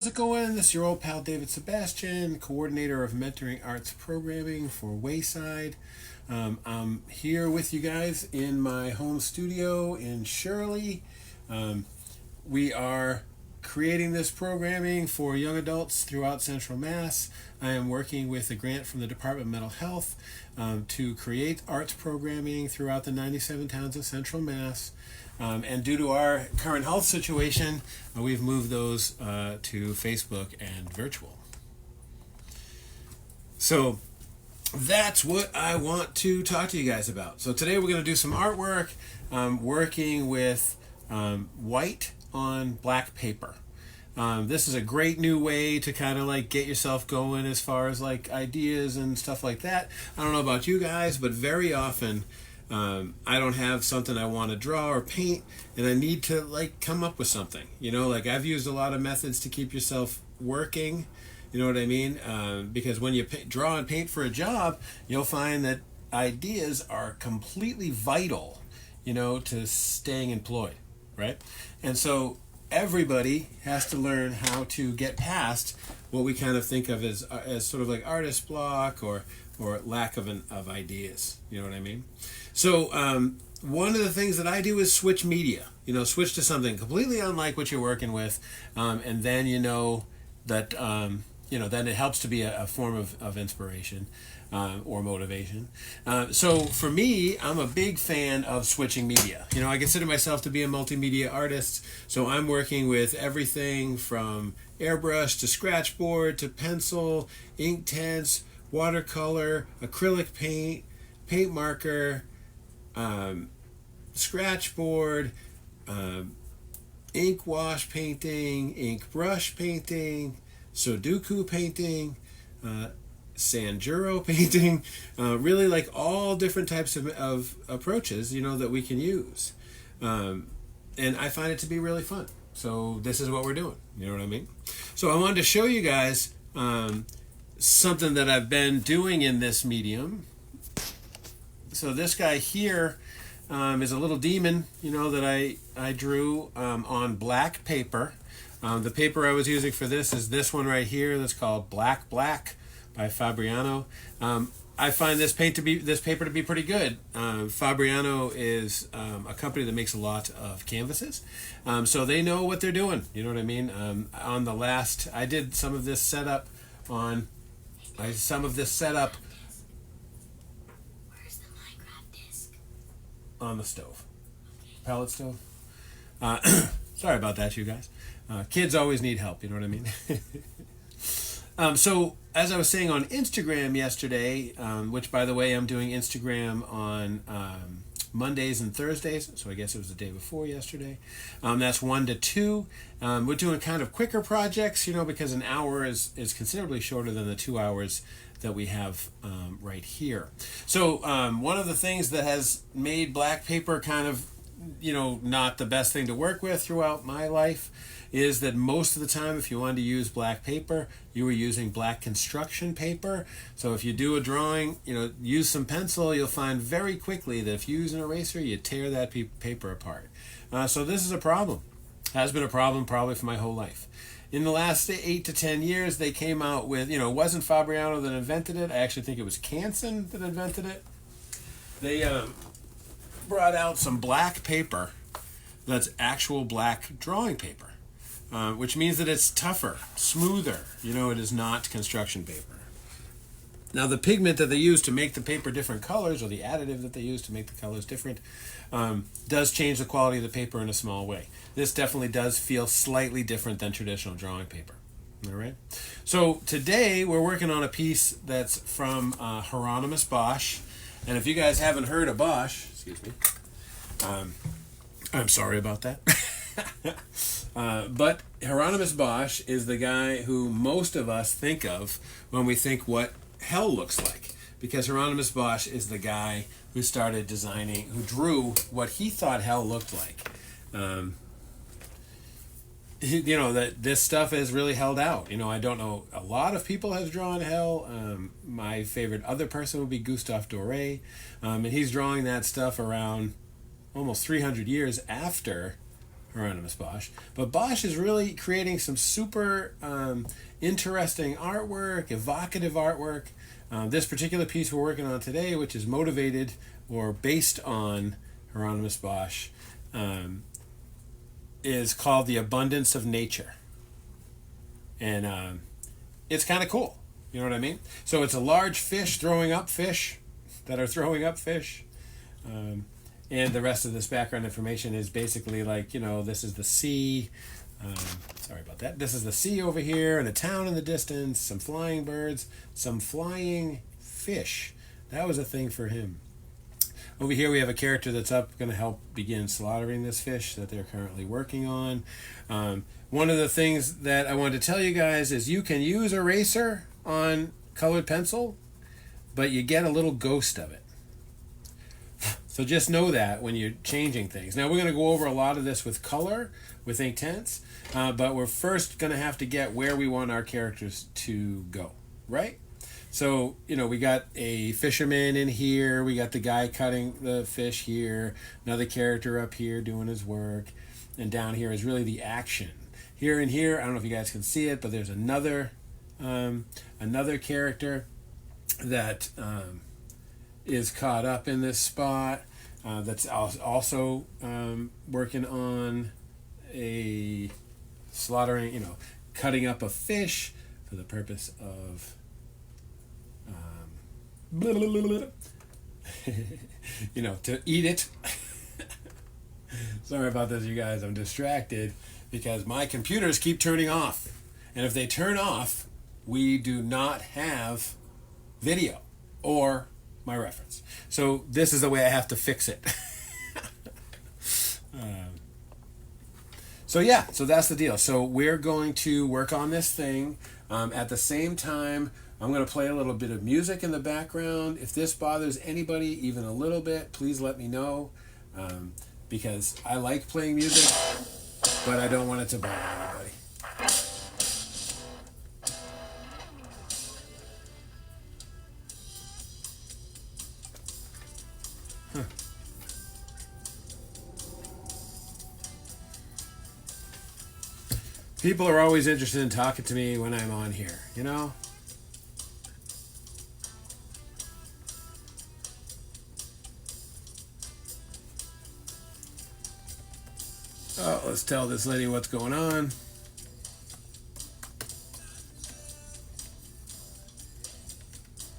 How's it going? This is your old pal David Sebastian, coordinator of mentoring arts programming for Wayside. I'm here with you guys in my home studio in Shirley. We are creating this programming for young adults throughout Central Mass. I am working with a grant from the Department of Mental Health to create arts programming throughout the 97 towns of Central Mass. And due to our current health situation, we've moved those to Facebook and virtual. So that's what I want to talk to you guys about. So today we're going to do some artwork, working with white on black paper. This is a great new way to kind of like get yourself going as far as like ideas and stuff like that. I don't know about you guys, but very often I don't have something I want to draw or paint, and I need to like come up with something. Like I've used a lot of methods to keep yourself working. You know what I mean? Because when you draw and paint for a job, you'll find that ideas are completely vital, to staying employed, right? And so everybody has to learn how to get past what we kind of think of as sort of like artist block or lack of ideas. You know what I mean? So one of the things that I do is switch media. Switch to something completely unlike what you're working with, and then that then it helps to be a form of inspiration or motivation. So for me, I'm a big fan of switching media. I consider myself to be a multimedia artist, so I'm working with everything from airbrush to scratchboard to pencil, Inktense, watercolor, acrylic paint, paint marker, scratchboard, ink wash painting, ink brush painting, Sudoku painting, Sanjuro painting, really like all different types of approaches, that we can use. And I find it to be really fun. So this is what we're doing. You know what I mean? So I wanted to show you guys something that I've been doing in this medium. So this guy here is a little demon, that I drew on black paper. The paper I was using for this is this one right here that's called Black by Fabriano. I find this paper to be pretty good. Fabriano is a company that makes a lot of canvases, so they know what they're doing. You know what I mean? On the last, I did some of this setup on. Where's the Minecraft disc? On the stove, pellet stove. Sorry about that, you guys. Kids always need help. You know what I mean? So as I was saying on Instagram yesterday, which by the way I'm doing Instagram on Mondays and Thursdays, so I guess it was the day before yesterday. That's 1 to 2. We're doing kind of quicker projects, because an hour is considerably shorter than the 2 hours that we have right here. So one of the things that has made black paper kind of not the best thing to work with throughout my life is that most of the time if you wanted to use black paper, you were using black construction paper. So if you do a drawing, use some pencil, you'll find very quickly that if you use an eraser, you tear that paper apart. So this is a problem. Has been a problem probably for my whole life. In the last 8 to 10 years, they came out with, it wasn't Fabriano that invented it. I actually think it was Canson that invented it. They brought out some black paper that's actual black drawing paper. Which means that it's tougher, smoother. It is not construction paper. Now, the pigment that they use to make the paper different colors, or the additive that they use to make the colors different, does change the quality of the paper in a small way. This definitely does feel slightly different than traditional drawing paper. All right. So today we're working on a piece that's from Hieronymus Bosch. And if you guys haven't heard of Bosch, excuse me, I'm sorry about that. But Hieronymus Bosch is the guy who most of us think of when we think what hell looks like. Because Hieronymus Bosch is the guy who started designing, who drew what he thought hell looked like. That this stuff has really held out. I don't know, a lot of people have drawn hell. My favorite other person would be Gustave Doré. And he's drawing that stuff around almost 300 years after Hieronymus Bosch. But Bosch is really creating some super interesting artwork, evocative artwork. This particular piece we're working on today, which is motivated or based on Hieronymus Bosch, is called The Abundance of Nature. And it's kind of cool. You know what I mean? So it's a large fish throwing up fish that are throwing up fish. And the rest of this background information is basically like, this is the sea. Sorry about that. This is the sea over here and a town in the distance, some flying birds, some flying fish. That was a thing for him. Over here we have a character that's up going to help begin slaughtering this fish that they're currently working on. One of the things that I wanted to tell you guys is you can use eraser on colored pencil, but you get a little ghost of it. So just know that when you're changing things. Now we're going to go over a lot of this with color, with Inktense, but we're first going to have to get where we want our characters to go, right? So, we got a fisherman in here, we got the guy cutting the fish here, another character up here doing his work, and down here is really the action. Here and here, I don't know if you guys can see it, but there's another character that is caught up in this spot. That's also working on a slaughtering, cutting up a fish for the purpose of, to eat it. Sorry about this, you guys. I'm distracted because my computers keep turning off. And if they turn off, we do not have video or my reference. So this is the way I have to fix it. So that's the deal. So we're going to work on this thing. At the same time, I'm going to play a little bit of music in the background. If this bothers anybody even a little bit, please let me know. Because I like playing music, but I don't want it to bother anybody. People are always interested in talking to me when I'm on here, Oh, let's tell this lady what's going on.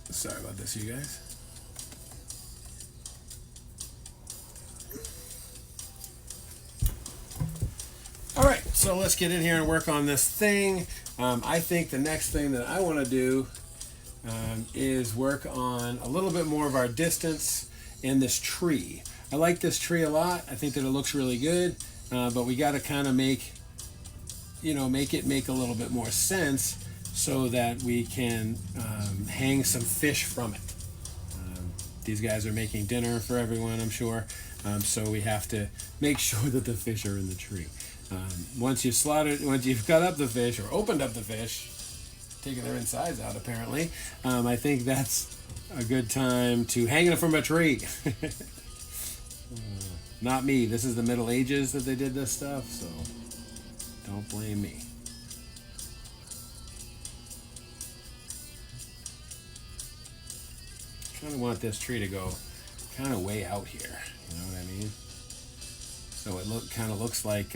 Sorry about this, you guys. All right, so let's get in here and work on this thing. I think the next thing that I want to do is work on a little bit more of our distance in this tree. I like this tree a lot. I think that it looks really good, but we got to kind of make it make a little bit more sense so that we can hang some fish from it. These guys are making dinner for everyone, I'm sure, so we have to make sure that the fish are in the tree. Once you've cut up the fish or opened up the fish, taking their insides out apparently, I think that's a good time to hang it from a tree. Not me. This is the Middle Ages that they did this stuff, so don't blame me. Kind of want this tree to go kind of way out here. You know what I mean? So it kind of looks like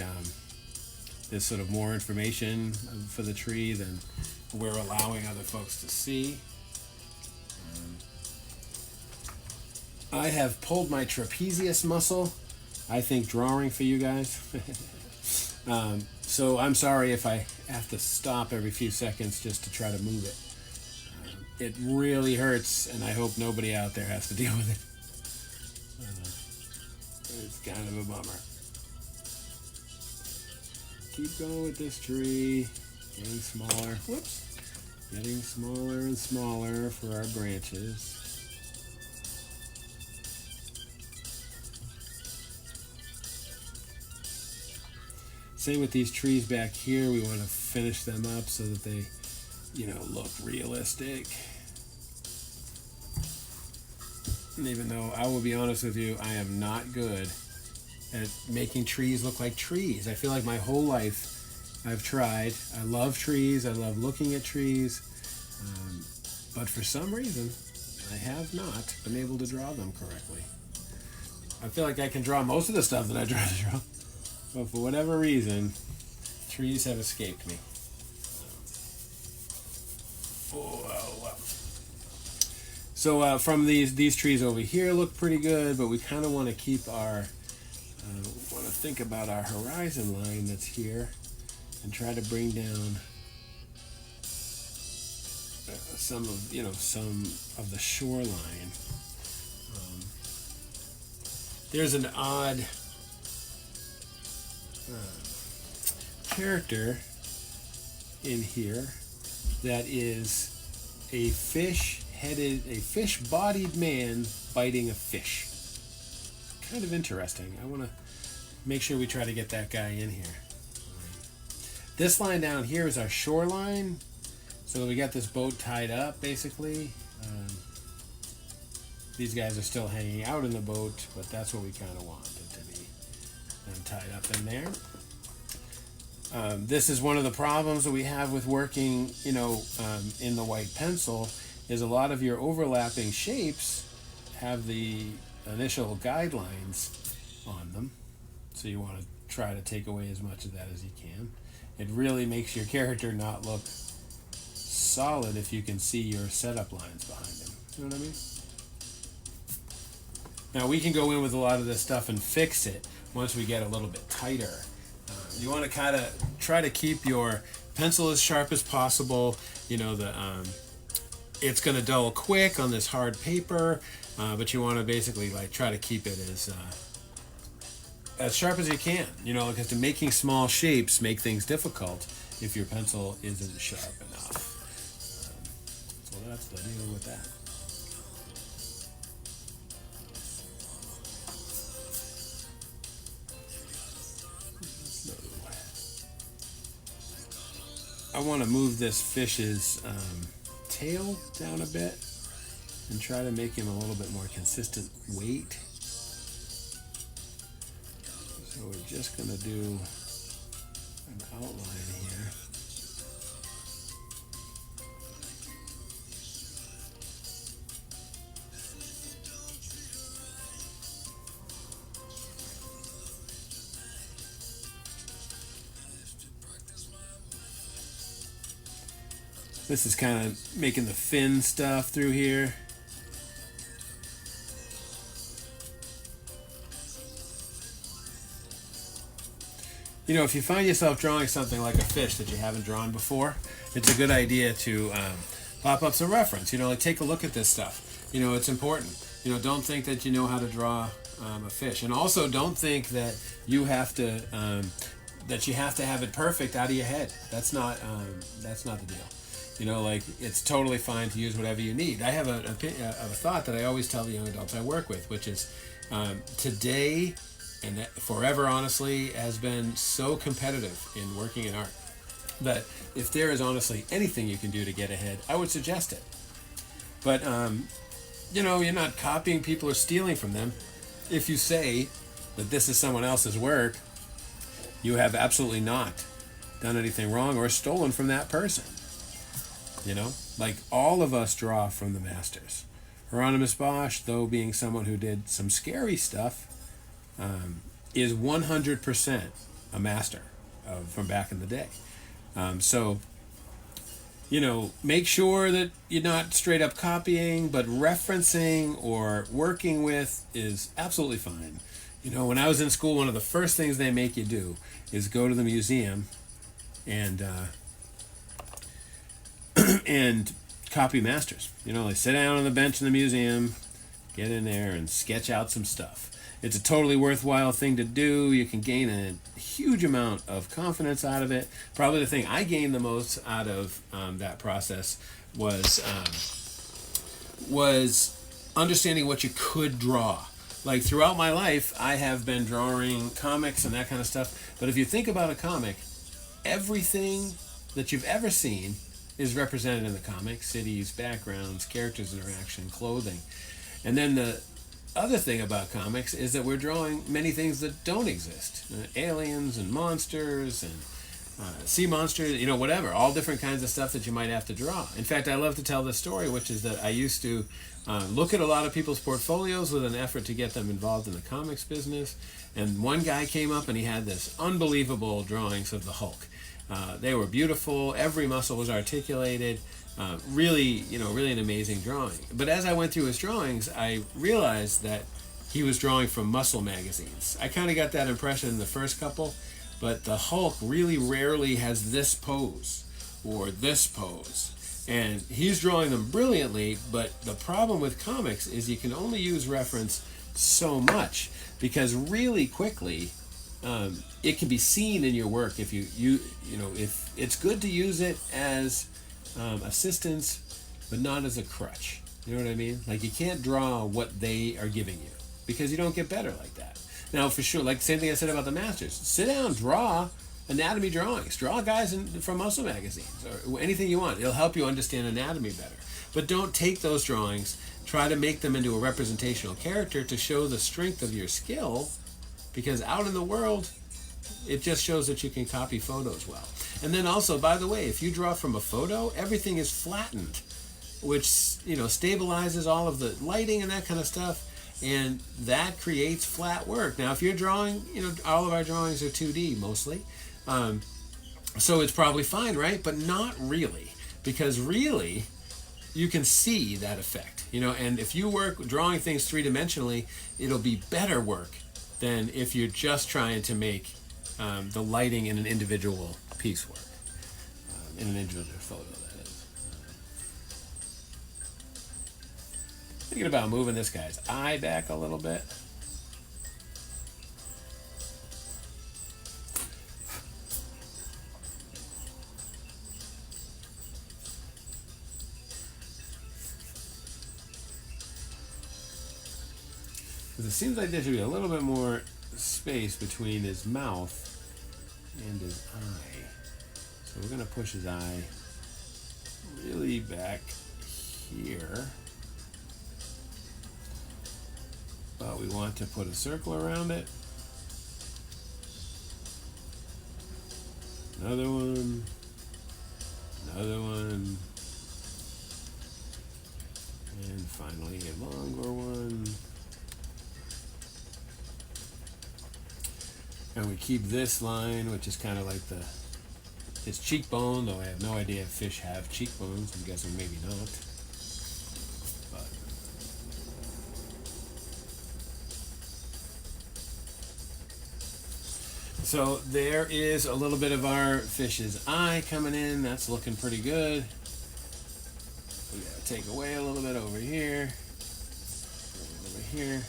there's sort of more information for the tree than we're allowing other folks to see. I have pulled my trapezius muscle, I think, drawing for you guys. So I'm sorry if I have to stop every few seconds just to try to move it. It really hurts, and I hope nobody out there has to deal with it. It's kind of a bummer. Keep going with this tree. Getting smaller. Whoops. Getting smaller and smaller for our branches. Same with these trees back here. We want to finish them up so that they, look realistic. And even though I will be honest with you, I am not good at making trees look like trees. I feel like my whole life I've tried. I love trees. I love looking at trees. But for some reason, I have not been able to draw them correctly. I feel like I can draw most of the stuff that I try to draw. But for whatever reason, trees have escaped me. So from these trees over here look pretty good, but we kind of want to keep our, want to think about our horizon line that's here and try to bring down some of the shoreline. There's an odd character in here that is a fish-bodied man biting a fish. Kind of interesting. I want to make sure we try to get that guy in here. This line down here is our shoreline. So we got this boat tied up, basically. These guys are still hanging out in the boat, but that's what we kind of want it to be tied up in there. This is one of the problems that we have with working, in the white pencil, is a lot of your overlapping shapes have the initial guidelines on them. So you want to try to take away as much of that as you can. It really makes your character not look solid if you can see your setup lines behind him. You know what I mean? Now we can go in with a lot of this stuff and fix it once we get a little bit tighter. You want to kind of try to keep your pencil as sharp as possible. It's going to dull quick on this hard paper, but you want to basically try to keep it as sharp as you can. Because making small shapes make things difficult if your pencil isn't sharp enough. So that's the deal with that. I want to move this fish's tail down a bit and try to make him a little bit more consistent weight. So we're just going to do an outline here. This is kind of making the fin stuff through here. If you find yourself drawing something like a fish that you haven't drawn before, it's a good idea to pop up some reference. Take a look at this stuff. It's important. Don't think that you know how to draw a fish, and also don't think that you have to have it perfect out of your head. That's not the deal. It's totally fine to use whatever you need. I have a thought that I always tell the young adults I work with, which is today and forever, honestly, has been so competitive in working in art that if there is honestly anything you can do to get ahead, I would suggest it. But, you're not copying people or stealing from them. If you say that this is someone else's work, you have absolutely not done anything wrong or stolen from that person. All of us draw from the masters. Hieronymus Bosch, though being someone who did some scary stuff, is 100% a master from back in the day. So, make sure that you're not straight up copying, but referencing or working with is absolutely fine. When I was in school, one of the first things they make you do is go to the museum and and copy masters. They sit down on the bench in the museum, get in there and sketch out some stuff. It's a totally worthwhile thing to do. You can gain a huge amount of confidence out of it. Probably the thing I gained the most out of that process was understanding what you could draw. Throughout my life, I have been drawing comics and that kind of stuff. But if you think about a comic, everything that you've ever seen is represented in the comic. Cities, backgrounds, characters' interaction, clothing. And then other thing about comics is that we're drawing many things that don't exist. Aliens and monsters and sea monsters, whatever. All different kinds of stuff that you might have to draw. In fact, I love to tell this story, which is that I used to look at a lot of people's portfolios with an effort to get them involved in the comics business. And one guy came up and he had this unbelievable drawings of the Hulk. They were beautiful. Every muscle was articulated. Really an amazing drawing. But as I went through his drawings, I realized that he was drawing from muscle magazines. I kind of got that impression in the first couple, but the Hulk really rarely has this pose or this pose. And he's drawing them brilliantly, but the problem with comics is you can only use reference so much, because really quickly it can be seen in your work if if it's good to use it as assistance, but not as a crutch. You know what I mean? Like, you can't draw what they are giving you, because you don't get better like that. Now, for sure, like same thing I said about the Masters. Sit down, draw anatomy drawings. Draw guys from muscle magazines or anything you want. It'll help you understand anatomy better. But don't take those drawings, try to make them into a representational character to show the strength of your skill, because out in the world, it just shows that you can copy photos well. And then also, by the way, if you draw from a photo, everything is flattened, which stabilizes all of the lighting and that kind of stuff, and that creates flat work. Now, if you're drawing, all of our drawings are 2D mostly, so it's probably fine, right? But not really, because really, you can see that effect, and if you work drawing things three-dimensionally, it'll be better work than if you're just trying to make the lighting in an individual piece work, in an individual photo, that is. Thinking about moving this guy's eye back a little bit. Because it seems like there should be a little bit more space between his mouth and his eye. So we're going to push his eye really back here. But we want to put a circle around it. Another one. Another one. And finally a longer one. And we keep this line, which is kind of like his cheekbone, though I have no idea if fish have cheekbones. I'm guessing maybe not. But so there is a little bit of our fish's eye coming in. That's looking pretty good. We gotta take away a little bit over here. Over here.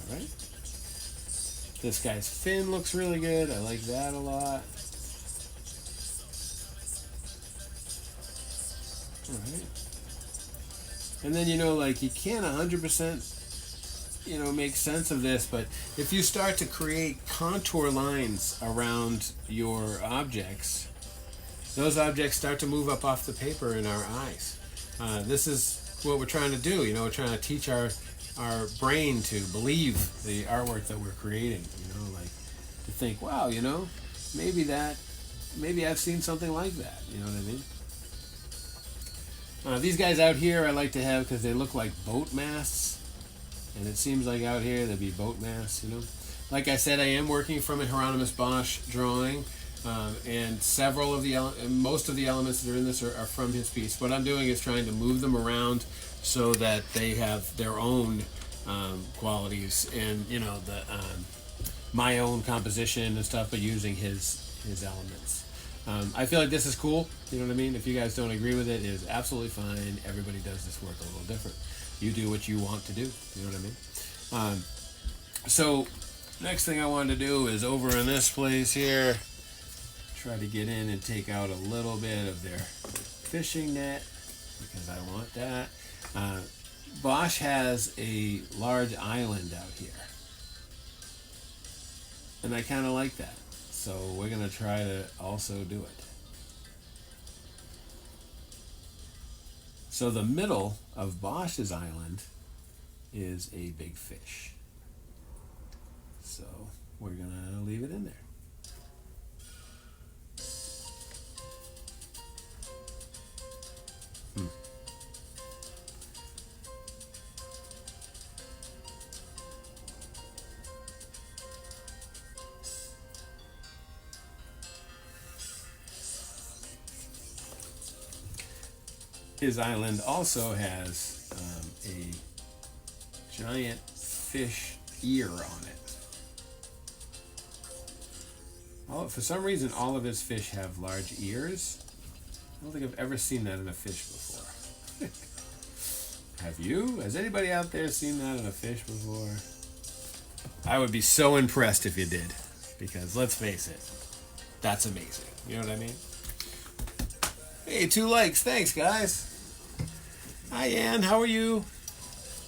Right. This guy's fin looks really good. I like that a lot. Alright. And then, you can't 100%, make sense of this, but if you start to create contour lines around your objects, those objects start to move up off the paper in our eyes. This is what we're trying to do. We're trying to teach our brain to believe the artwork that we're creating, like to think, wow, maybe I've seen something like that, you know what I mean? These guys out here I like to have because they look like boat masts, and it seems like out here they'd be boat masts, Like I said, I am working from a Hieronymus Bosch drawing, and most of the elements that are in this are from his piece. What I'm doing is trying to move them around so that they have their own qualities and my own composition and stuff, but using his elements. I feel like this is cool. You know what I mean? If you guys don't agree with it, it is absolutely fine. Everybody does this work a little different. You do what you want to do. You know what I mean? So next thing I wanted to do is over in this place here, try to get in and take out a little bit of their fishing net, because I want that. Bosch has a large island out here, and I kind of like that, so we're going to try to also do it. So the middle of Bosch's island is a big fish. So we're gonna leave it in there. His island also has a giant fish ear on it. For some reason, all of his fish have large ears. I don't think I've ever seen that in a fish before. Have you? Has anybody out there seen that in a fish before? I would be so impressed if you did, because let's face it, that's amazing. You know what I mean? Hey, 2 likes. Thanks, guys. Hi, Ann. How are you?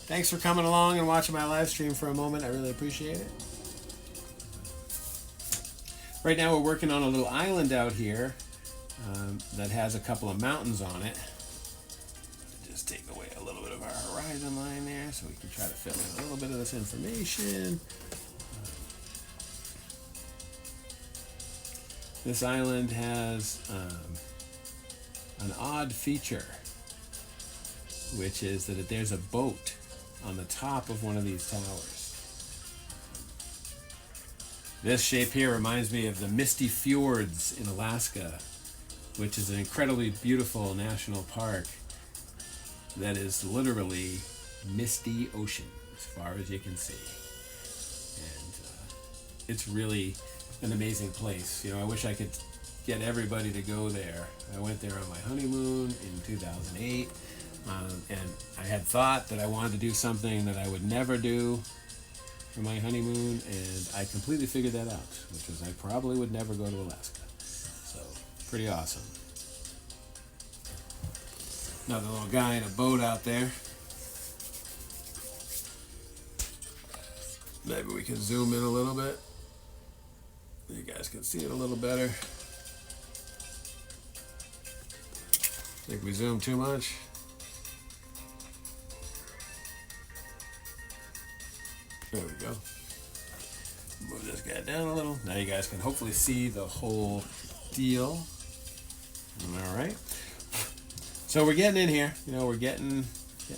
Thanks for coming along and watching my live stream for a moment. I really appreciate it. Right now, we're working on a little island out here that has a couple of mountains on it. Just take away a little bit of our horizon line there so we can try to fill in a little bit of this information. This island has an odd feature, which is that there's a boat on the top of one of these towers. This shape here reminds me of the Misty Fjords in Alaska, which is an incredibly beautiful national park that is literally misty ocean as far as you can see. And it's really an amazing place. You know, I wish I could get everybody to go there. I went there on my honeymoon in 2008, and I had thought that I wanted to do something that I would never do for my honeymoon, and I completely figured that out, which was I probably would never go to Alaska. So, pretty awesome. Another little guy in a boat out there. Maybe we can zoom in a little bit. You guys can see it a little better. Think we zoomed too much? There we go. Move this guy down a little. Now you guys can hopefully see the whole deal. All right. So we're getting in here. You know, we're getting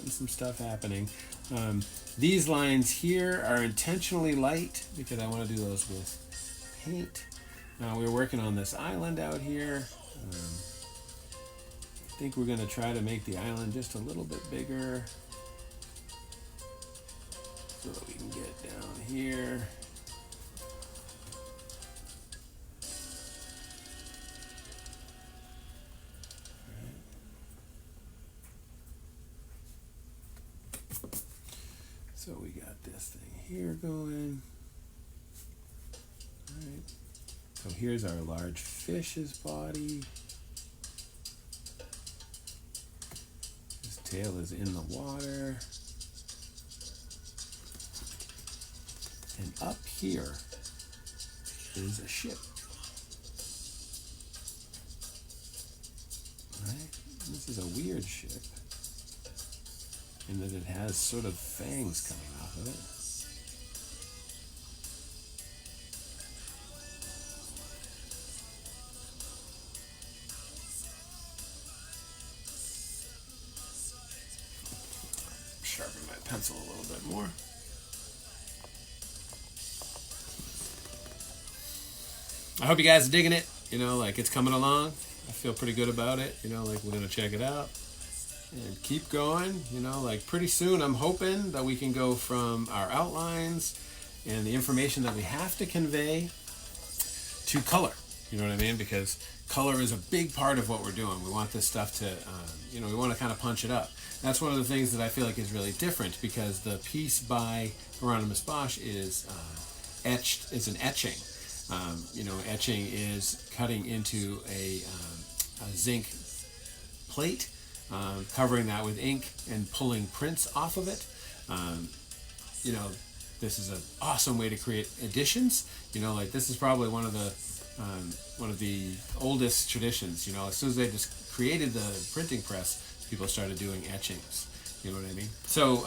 some stuff happening. These lines here are intentionally light because I want to do those with paint. We're working on this island out here. I think we're going to try to make the island just a little bit bigger so that we can get down here. So we got this thing here going. All right. So here's our large fish's body. His tail is in the water. And up here is a ship. Right? This is a weird ship in that it has sort of fangs coming off of it. Sharpen my pencil a little bit more. I hope you guys are digging it. You know, like it's coming along. I feel pretty good about it. You know, like we're going to check it out and keep going. You know, like pretty soon I'm hoping that we can go from our outlines and the information that we have to convey to color. You know what I mean? Because color is a big part of what we're doing. We want this stuff to, you know, we want to kind of punch it up. That's one of the things that I feel like is really different because the piece by Hieronymus Bosch is etched, is an etching. You know, etching is cutting into a zinc plate, covering that with ink and pulling prints off of it. You know, this is an awesome way to create editions. You know, like this is probably one of the oldest traditions. You know, as soon as they just created the printing press, people started doing etchings. You know what I mean? So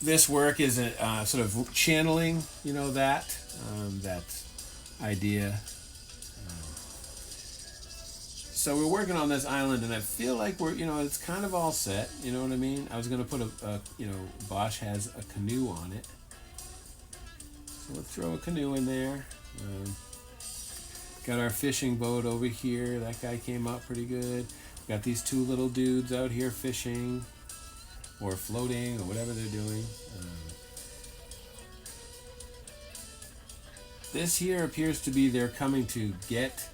this work is a sort of channeling, you know, that idea. So we're working on this island, and I feel like we're, you know, it's kind of all set. You know what I mean? I was going to put you know, Bosch has a canoe on it. So let's throw a canoe in there. Got our fishing boat over here. That guy came up pretty good. Got these two little dudes out here fishing or floating or whatever they're doing. This here appears to be they're coming to get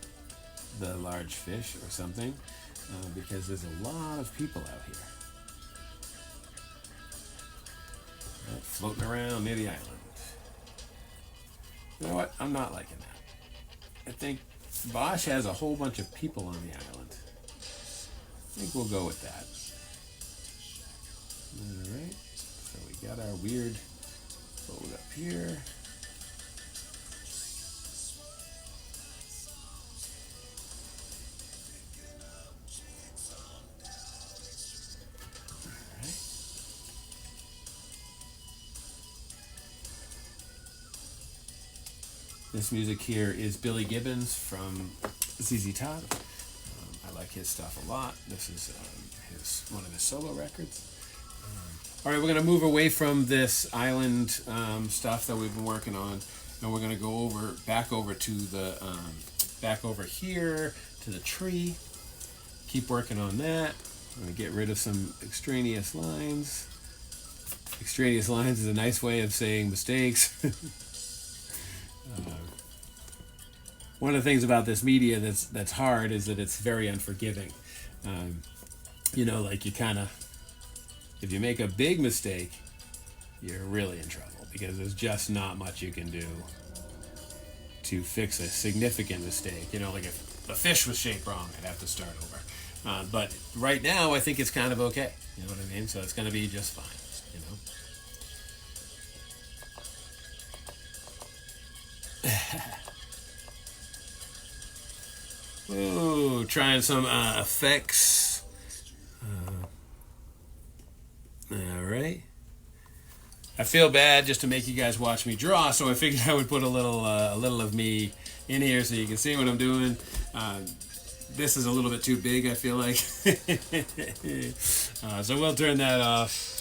the large fish or something, because there's a lot of people out here. Right, floating around near the island. You know what? I'm not liking that. I think Bosch has a whole bunch of people on the island. I think we'll go with that. Alright, so we got our weird boat up here. This music here is Billy Gibbons from ZZ Top. I like his stuff a lot. This is one of his solo records. All right, we're going to move away from this island stuff that we've been working on, and we're going to go back over to the back over here to the tree. Keep working on that. I'm going to get rid of some extraneous lines. Extraneous lines is a nice way of saying mistakes. One of the things about this media that's hard is that it's very unforgiving. You know, like you kind of, if you make a big mistake, you're really in trouble because there's just not much you can do to fix a significant mistake. You know, like if the fish was shaped wrong, I'd have to start over. But right now, I think it's kind of okay. You know what I mean? So it's going to be just fine. You know. Oh, trying some effects. All right. I feel bad just to make you guys watch me draw, so I figured I would put a little of me in here so you can see what I'm doing. This is a little bit too big, I feel like. So we'll turn that off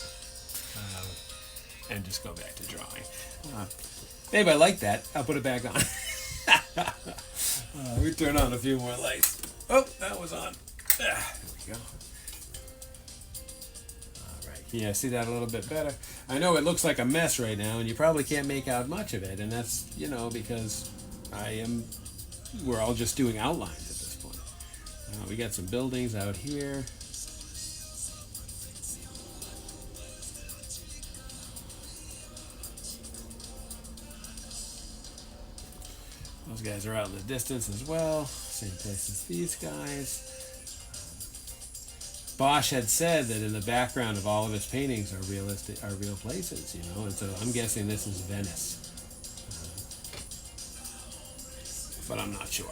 and just go back to drawing. Babe, I like that. I'll put it back on. We turn on a few more lights. Oh, that was on. There we go. All right. Yeah, see that a little bit better. I know it looks like a mess right now, and you probably can't make out much of it, and that's, you know, because we're all just doing outlines at this point. We got some buildings out here. Those guys are out in the distance as well. Same place as these guys. Bosch had said that in the background of all of his paintings are real places, you know, and so I'm guessing this is Venice. But I'm not sure.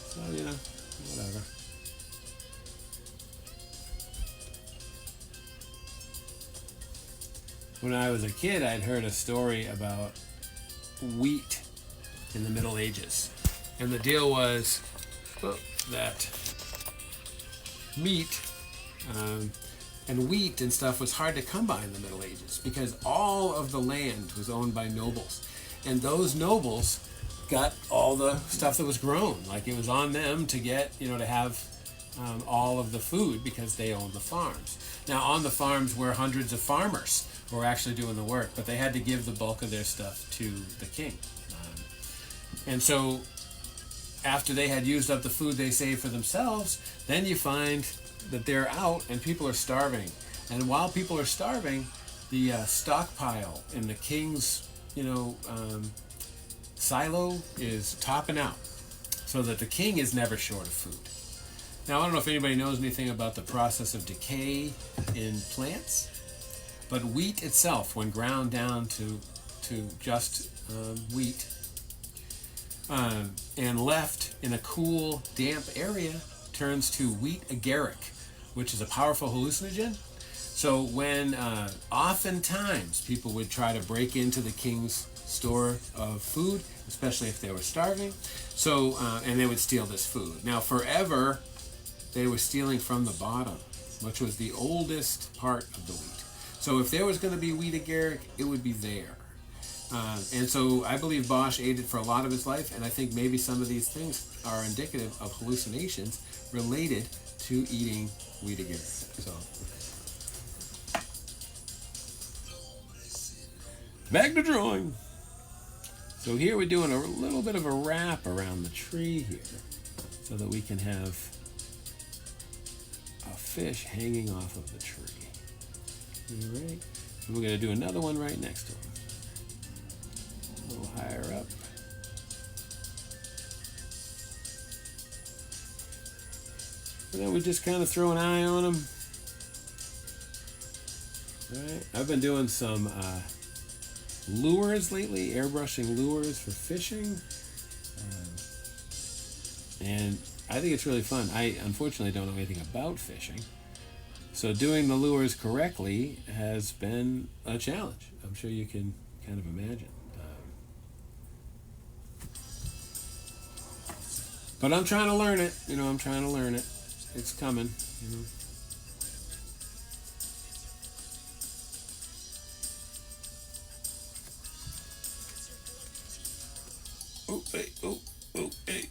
So, you know, whatever. When I was a kid, I'd heard a story about wheat in the Middle Ages. And the deal was that meat and wheat and stuff was hard to come by in the Middle Ages because all of the land was owned by nobles. And those nobles got all the stuff that was grown. Like it was on them to get, you know, to have all of the food because they owned the farms. Now on the farms were hundreds of farmers who were actually doing the work, but they had to give the bulk of their stuff to the king. And so after they had used up the food they saved for themselves, then you find that they're out and people are starving. And while people are starving, the stockpile in the king's, you know, silo is topping out so that the king is never short of food. Now, I don't know if anybody knows anything about the process of decay in plants, but wheat itself, when ground down to just wheat, and left in a cool, damp area turns to wheat agaric, which is a powerful hallucinogen. So when oftentimes people would try to break into the king's store of food, especially if they were starving, so and they would steal this food. Now forever they were stealing from the bottom, which was the oldest part of the wheat. So if there was going to be wheat agaric, it would be there. And so I believe Bosch ate it for a lot of his life, and I think maybe some of these things are indicative of hallucinations related to eating wheat agaric. So back to drawing. So here we're doing a little bit of a wrap around the tree here so that we can have a fish hanging off of the tree. All right. And we're going to do another one right next to him. A little higher up. And then we just kind of throw an eye on him. All right. I've been doing some lures lately, airbrushing lures for fishing, and I think it's really fun. I unfortunately don't know anything about fishing, so doing the lures correctly has been a challenge. I'm sure you can kind of imagine, but I'm trying to learn it. I'm trying to learn it. It's coming. Oh, hey, oh, hey.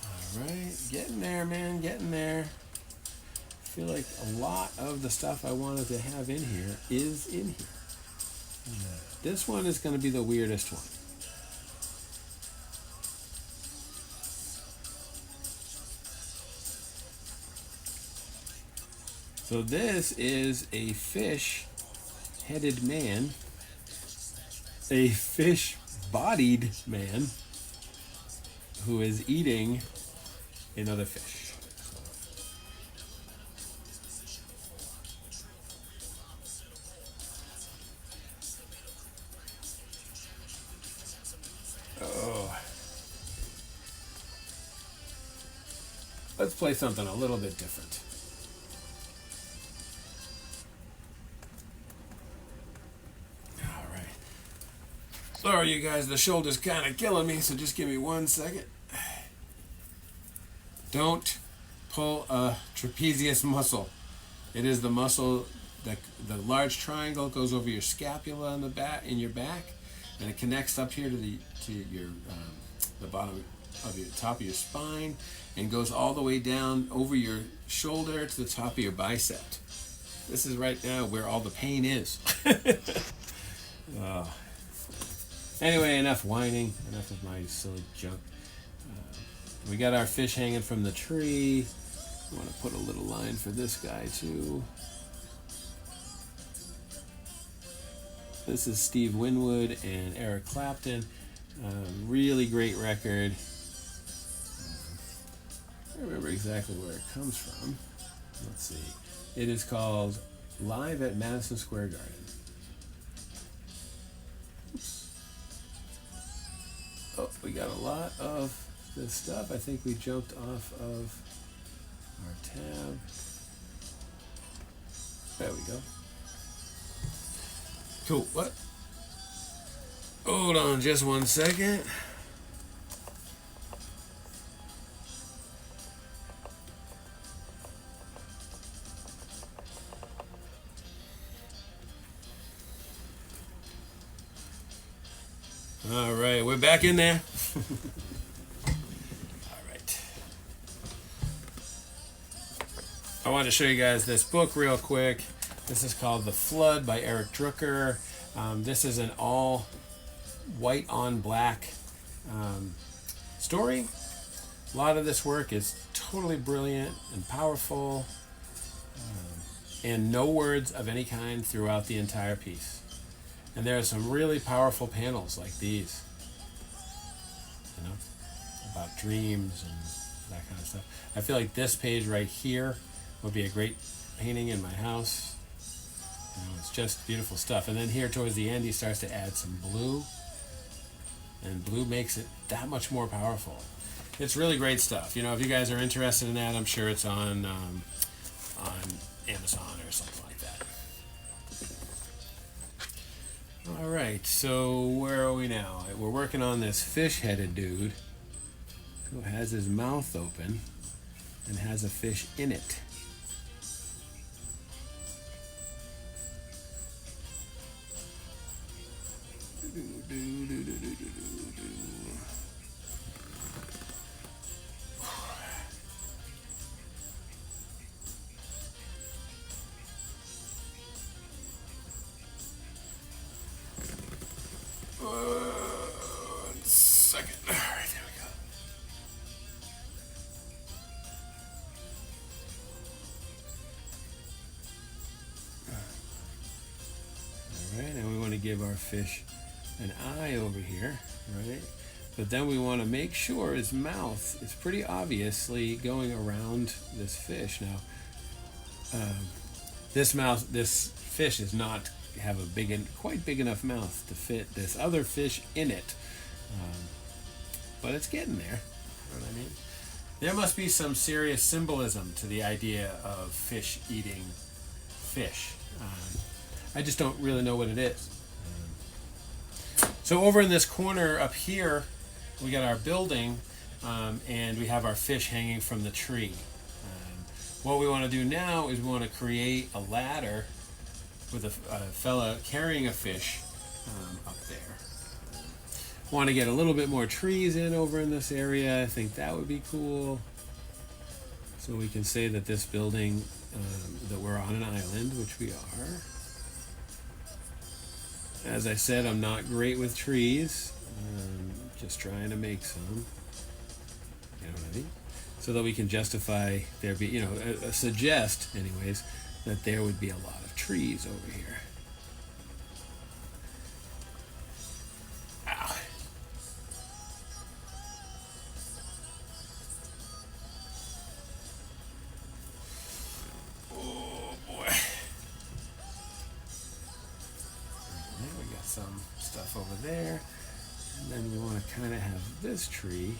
All right, getting there, man, getting there. I feel like a lot of the stuff I wanted to have in here is in here. This one is going to be the weirdest one. So this is a fish-headed man. A fish-bodied man who is eating another fish. Oh. Let's play something a little bit different. Sorry, you guys, the shoulder's kind of killing me, so just give me 1 second. Don't pull a trapezius muscle. It is the muscle, the large triangle goes over your scapula in your back, and it connects up here to your the bottom of your top of your spine, and goes all the way down over your shoulder to the top of your bicep. This is right now where all the pain is. Anyway, enough whining, enough of my silly junk. We got our fish hanging from the tree. I want to put a little line for this guy too. This is Steve Winwood and Eric Clapton. Really great record. I don't remember exactly where it comes from. Let's see. It is called Live at Madison Square Garden. Oh, we got a lot of this stuff. I think we jumped off of our tab. There we go. Cool. What? Hold on just 1 second. All right, we're back in there. All right. I wanted to show you guys this book real quick. This is called The Flood by Eric Drucker. This is an all white on black story. A lot of this work is totally brilliant and powerful, and no words of any kind throughout the entire piece. And there are some really powerful panels like these, about dreams and that kind of stuff. I feel like this page right here would be a great painting in my house. It's just beautiful stuff. And then here towards the end, he starts to add some blue, and blue makes it that much more powerful. It's really great stuff. You know, if you guys are interested in that, I'm sure it's on Amazon or something like that. All right, so where are we now? We're working on this fish-headed dude who has his mouth open and has a fish in it. One second. All right, there we go. All right, and we want to give our fish an eye over here, right? But then we want to make sure his mouth is pretty obviously going around this fish. Now, this fish does not have a quite big enough mouth to fit this other fish in it, but it's getting there. You know what I mean? There must be some serious symbolism to the idea of fish eating fish. I just don't really know what it is. So over in this corner up here, we got our building, and we have our fish hanging from the tree. What we want to do now is we want to create a ladder with a fella carrying a fish up there. Want to get a little bit more trees in over in this area. I think that would be cool. So we can say that this building, that we're on an island, which we are. As I said, I'm not great with trees. Just trying to make some. You know what I mean? So that we can justify there be, suggest, anyways, that there would be a lot of trees over here. Ow. Oh boy. And we got some stuff over there. And then we want to kind of have this tree.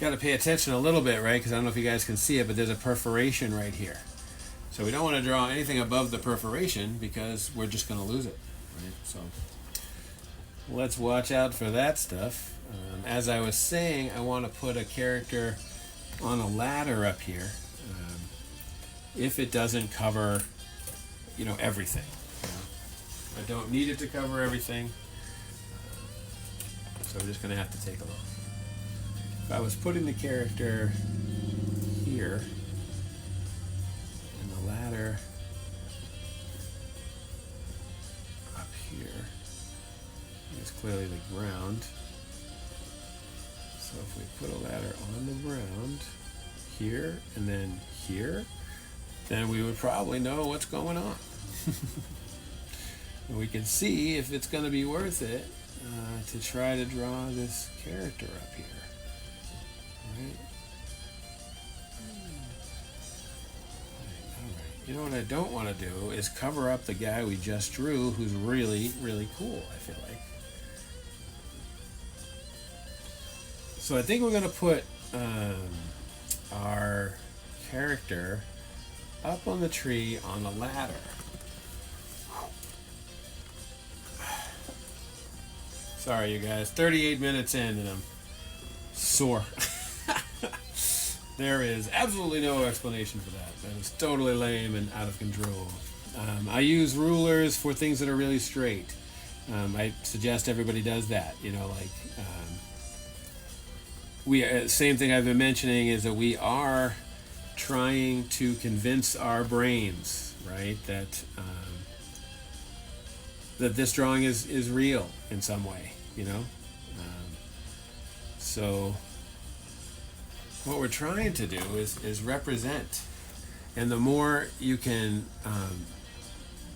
Got to pay attention a little bit, right? Because I don't know if you guys can see it, but there's a perforation right here. So we don't want to draw anything above the perforation because we're just going to lose it, right? So let's watch out for that stuff. As I was saying, I want to put a character on a ladder up here. If it doesn't cover, everything. I don't need it to cover everything. So we're just going to have to take a look. If I was putting the character here and the ladder up here is clearly the ground. So if we put a ladder on the ground here and then here, then we would probably know what's going on. And we can see if it's going to be worth it to try to draw this character up here. Right. You know what I don't want to do is cover up the guy we just drew who's really, really cool, I feel like. So I think we're going to put our character up on the tree on a ladder. Sorry, you guys. 38 minutes in and I'm sore. There is absolutely no explanation for that. That is totally lame and out of control. I use rulers for things that are really straight. I suggest everybody does that. Same thing I've been mentioning is that we are trying to convince our brains, right, that this drawing is real in some way, So what we're trying to do is represent. And the more you can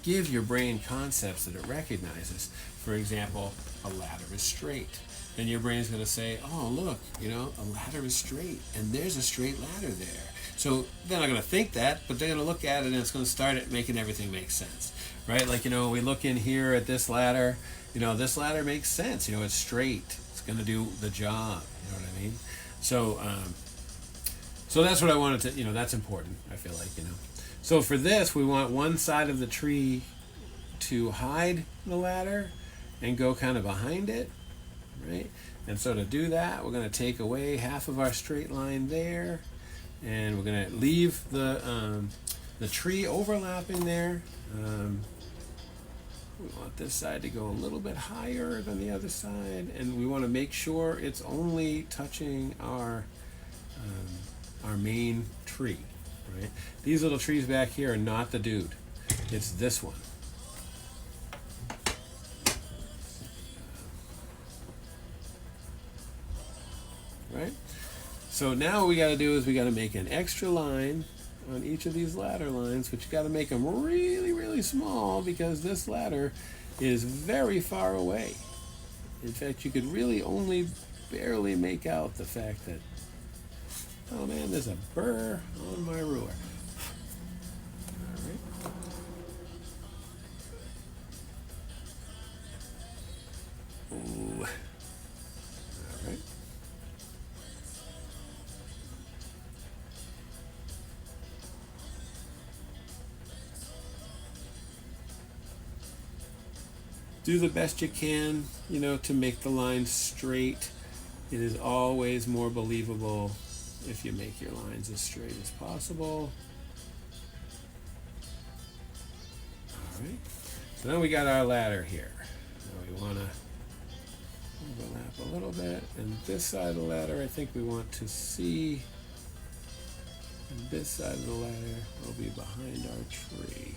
give your brain concepts that it recognizes, for example, a ladder is straight. And your brain's going to say, oh, look, a ladder is straight. And there's a straight ladder there. So they're not going to think that, but they're going to look at it and it's going to start it making everything make sense, right? Like, we look in here at this ladder, this ladder makes sense. It's straight. It's going to do the job. You know what I mean? So that's what I wanted to, that's important, I feel like. So for this, we want one side of the tree to hide the ladder and go kind of behind it, right? And so to do that, we're going to take away half of our straight line there, and we're going to leave the tree overlapping there. We want this side to go a little bit higher than the other side, and we want to make sure it's only touching our main tree, right? These little trees back here are not the dude. It's this one. Right? So now what we got to do is we got to make an extra line on each of these ladder lines, but you got to make them really, really small because this ladder is very far away. In fact, you could really only barely make out the fact that, oh man, there's a burr on my ruler. All right. Ooh. All right. Do the best you can, to make the line straight. It is always more believable if you make your lines as straight as possible. All right. So now we got our ladder here. Now we want to overlap a little bit. And this side of the ladder, I think we want to see. And this side of the ladder will be behind our tree,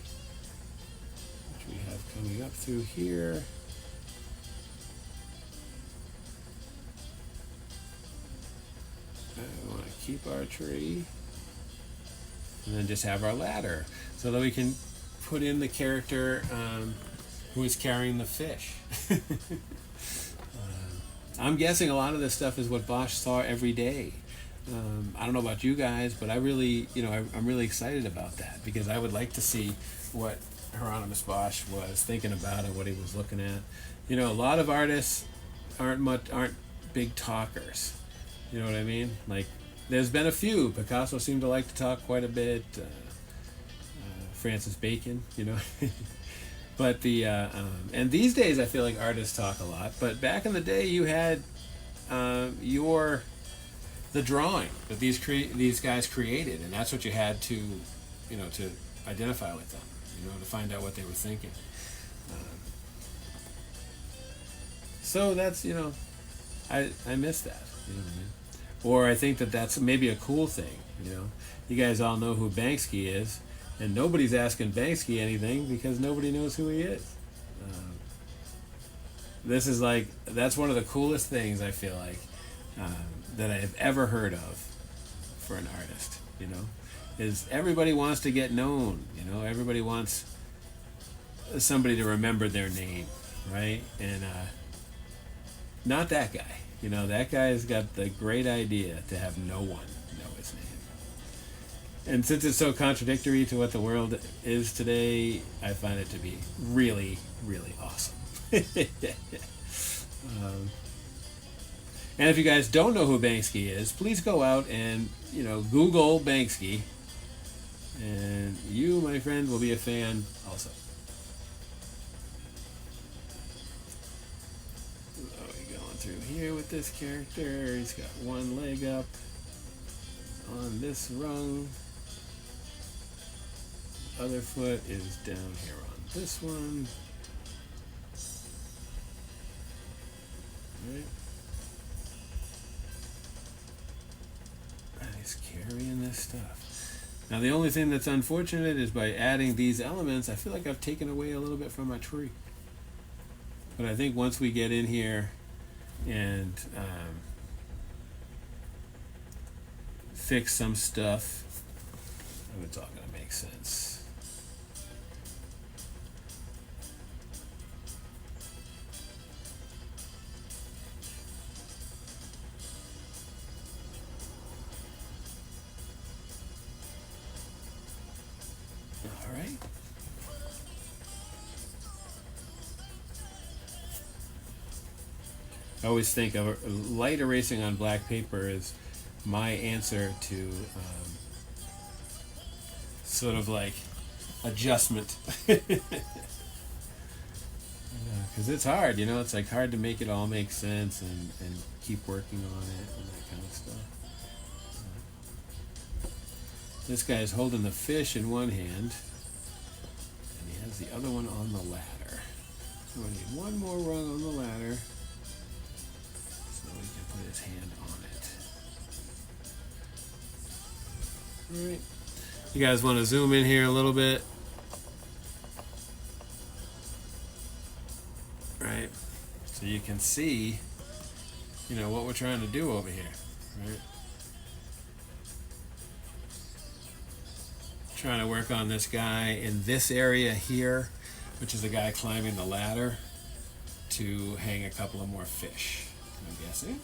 we have coming up through here. We want to keep our tree and then just have our ladder so that we can put in the character who is carrying the fish. I'm guessing a lot of this stuff is what Bosch saw every day. I don't know about you guys, but I really, I'm really excited about that because I would like to see what Hieronymus Bosch was thinking about and what he was looking at. A lot of artists aren't big talkers. You know what I mean? Like, there's been a few. Picasso seemed to like to talk quite a bit. Francis Bacon, But and these days I feel like artists talk a lot. But back in the day, you had the drawing that these guys created, and that's what you had to, to identify with them. To find out what they were thinking. So that's, I miss that. You know what I mean? Or I think that's maybe a cool thing. You guys all know who Banksy is, and nobody's asking Banksy anything because nobody knows who he is. This is that's one of the coolest things I feel like that I have ever heard of for an artist. Is everybody wants to get known. Everybody wants somebody to remember their name, right? And not that guy. That guy's got the great idea to have no one know his name. And since it's so contradictory to what the world is today, I find it to be really, really awesome. And if you guys don't know who Banksy is, please go out and, Google Banksy. And you, my friend, will be a fan also. So we're going through here with this character. He's got one leg up on this rung. Other foot is down here on this one. All right. And he's carrying this stuff. Now the only thing that's unfortunate is by adding these elements, I feel like I've taken away a little bit from my tree. But I think once we get in here and fix some stuff, it's all going to make sense. right. I always think of light erasing on black paper as my answer to sort of like adjustment. Because it's hard, you know, it's like hard to make it all make sense and keep working on it and that kind of stuff. This guy's holding the fish in one hand and he has the other one on the ladder. So we need one more rung on the ladder so we can put his hand on it. Alright. You guys want to zoom in here a little bit? Right, so you can see, you know, what we're trying to do over here, right? Trying to work on this guy in this area here, which is the guy climbing the ladder to hang a couple of more fish, I'm guessing.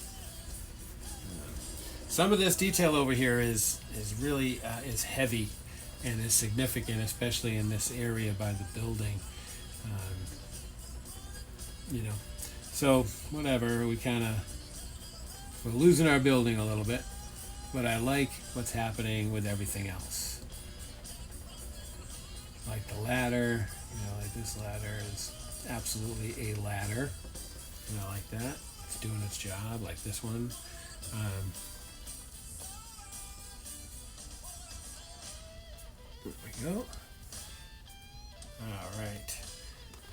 Some of this detail over here is really is heavy and is significant, especially in this area by the building. You know, so whatever, we're losing our building a little bit, but I like what's happening with everything else. Like the ladder, you know, like this ladder is absolutely a ladder, you know, like that. It's doing its job, like this one. There we go. All right.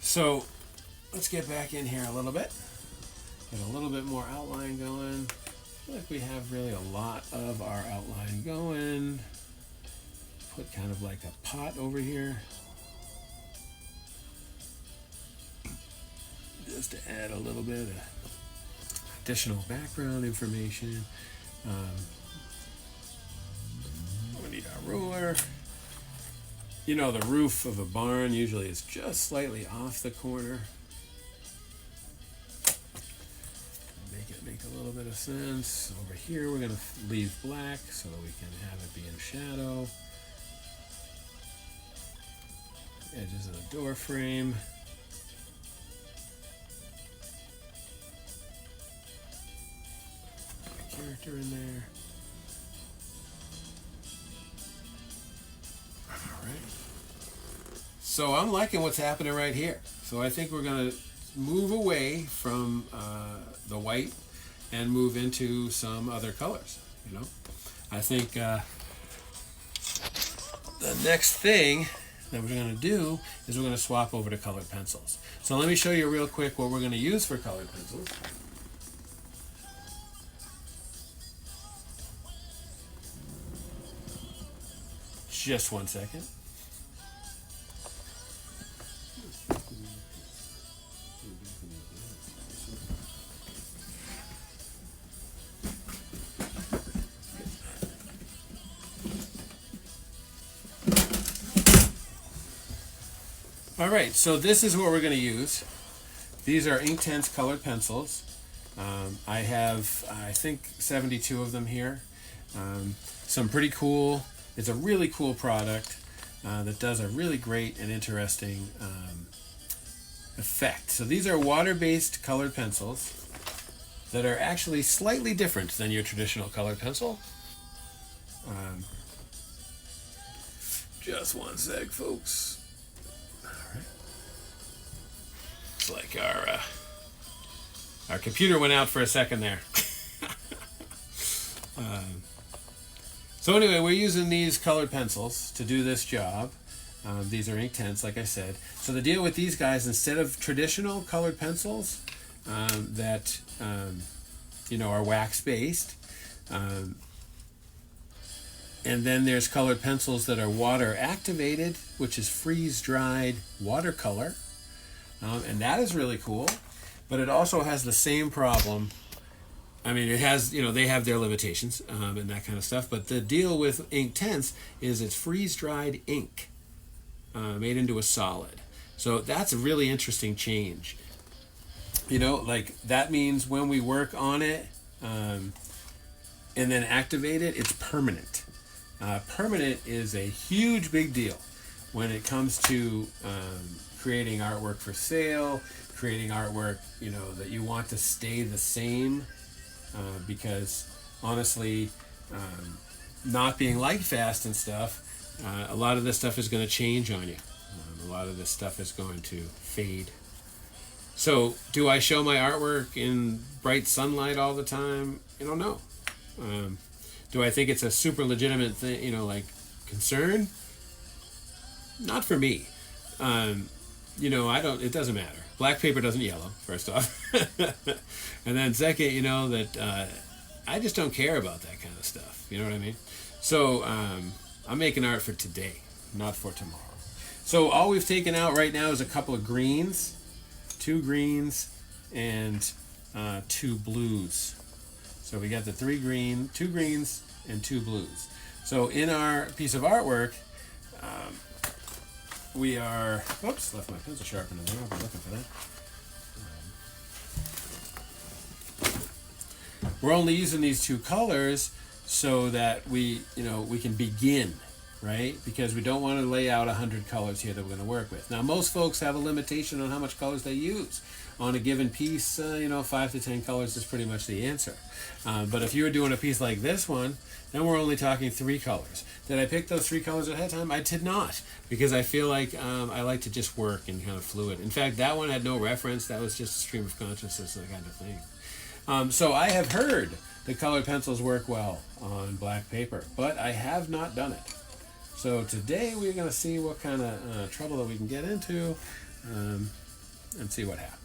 So let's get back in here a little bit. Get a little bit more outline going. I feel like we have really a lot of our outline going. Put kind of like a pot over here. Just to add a little bit of additional background information. We need our ruler. You know, the roof of a barn usually is just slightly off the corner. Make a little bit of sense. Over here we're going to leave black so that we can have it be in shadow. Edges of the door frame. Put a character in there. Alright. So I'm liking what's happening right here. So I think we're going to move away from the white and move into some other colors, you know. I think the next thing that we're going to do is we're going to swap over to colored pencils. So let me show you real quick what we're going to use for colored pencils. Just one second. All right, so this is what we're going to use. These are Inktense colored pencils. I have, I think, 72 of them here. Some pretty cool. It's a really cool product that does a really great and interesting effect. So these are water-based colored pencils that are actually slightly different than your traditional colored pencil. Just one sec, folks. It's like our computer went out for a second there. So anyway, we're using these colored pencils to do this job. These are Inktense, like I said. So the deal with these guys, instead of traditional colored pencils that you know, are wax-based, and then there's colored pencils that are water-activated, which is freeze-dried watercolor. And that is really cool, but it also has the same problem. I mean, it has, you know, they have their limitations and that kind of stuff, but the deal with Inktense is it's freeze-dried ink made into a solid. So that's a really interesting change. You know, like that means when we work on it and then activate it, it's permanent. Permanent is a huge big deal. when it comes to creating artwork for sale, creating artwork, that you want to stay the same, because honestly, not being light fast and stuff, a lot of this stuff is going to change on you. A lot of this stuff is going to fade. So, do I show my artwork in bright sunlight all the time? No. Do I think it's a super legitimate thing, like concern? Not for me. I don't. It doesn't matter. Black paper doesn't yellow, first off, and then second, that I just don't care about that kind of stuff. You know what I mean? So I'm making art for today, not for tomorrow. So all we've taken out right now is a couple of greens, 2 greens, and 2 blues. So we got the 2 greens, and 2 blues. So in our piece of artwork, we are... Oops, left my pencil sharpener there. I'll be looking for that. We're only using these 2 colors so that we can begin, right? Because we don't want to lay out 100 colors here that we're going to work with. Now, most folks have a limitation on how much colors they use. On a given piece, 5 to 10 colors is pretty much the answer. But if you were doing a piece like this one, then we're only talking 3 colors. Did I pick those 3 colors ahead of time? I did not, because I feel like I like to just work and kind of fluid. In fact, that one had no reference. That was just a stream of consciousness, that kind of thing. So I have heard that colored pencils work well on black paper, but I have not done it. So today we're going to see what kind of trouble that we can get into, and see what happens.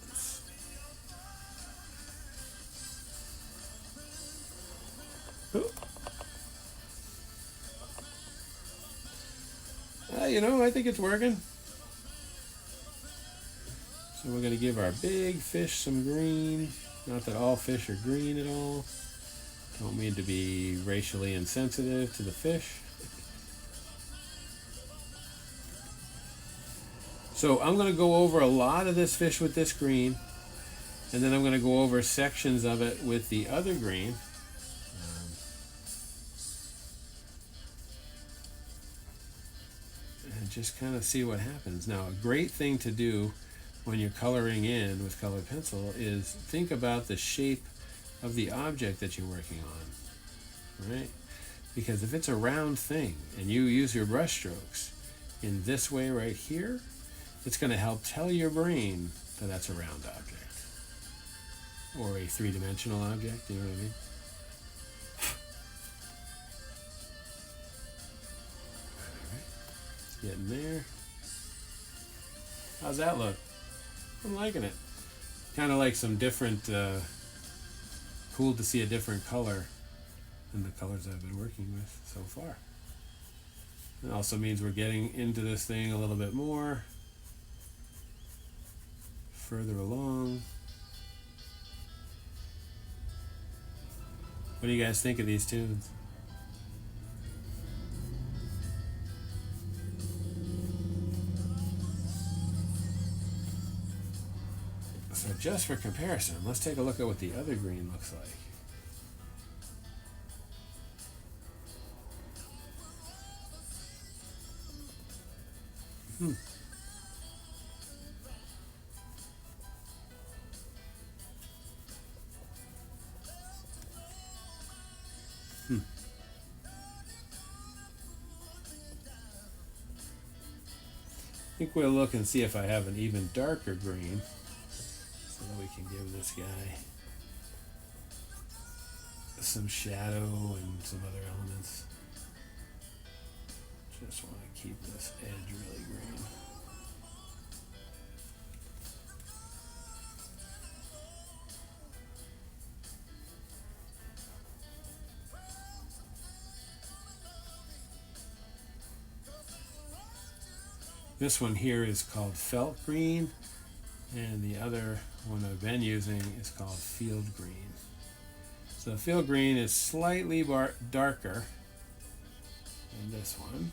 I think it's working. So we're going to give our big fish some green. Not that all fish are green at all. Don't mean to be racially insensitive to the fish. So I'm going to go over a lot of this fish with this green, and then I'm going to go over sections of it with the other green. And just kind of see what happens. Now, a great thing to do when you're coloring in with colored pencil is think about the shape of the object that you're working on, right? Because if it's a round thing and you use your brush strokes in this way right here, it's going to help tell your brain that that's a round object or a 3-dimensional object. You know what I mean? Getting there. How's that look? I'm liking it. Kind of like some different, cool to see a different color than the colors I've been working with so far. It also means we're getting into this thing a little bit more, further along. What do you guys think of these tunes? So just for comparison, let's take a look at what the other green looks like. I think we'll look and see if I have an even darker green, so that we can give this guy some shadow and some other elements. Just want to keep this edge really green. This one here is called felt green, and the other one I've been using is called field green. So the field green is slightly darker than this one.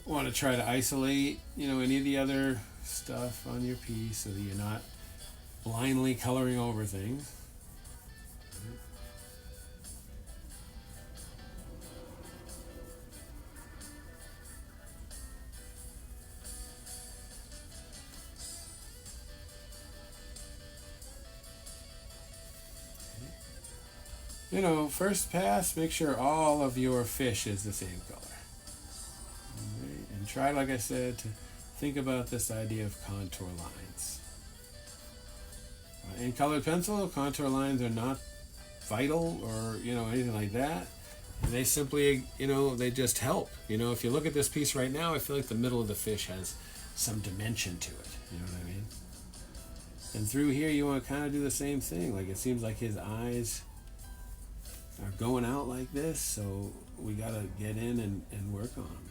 Want to try to isolate, any of the other stuff on your piece so that you're not blindly coloring over things. You know, first pass, make sure all of your fish is the same color. Right? And try, like I said, to think about this idea of contour lines. In colored pencil, contour lines are not vital or, you know, anything like that. And they simply, you know, they just help. You know, if you look at this piece right now, I feel like the middle of the fish has some dimension to it. You know what I mean? And through here, you want to kind of do the same thing. Like, it seems like his eyes are going out like this, so we got to get in and work on them,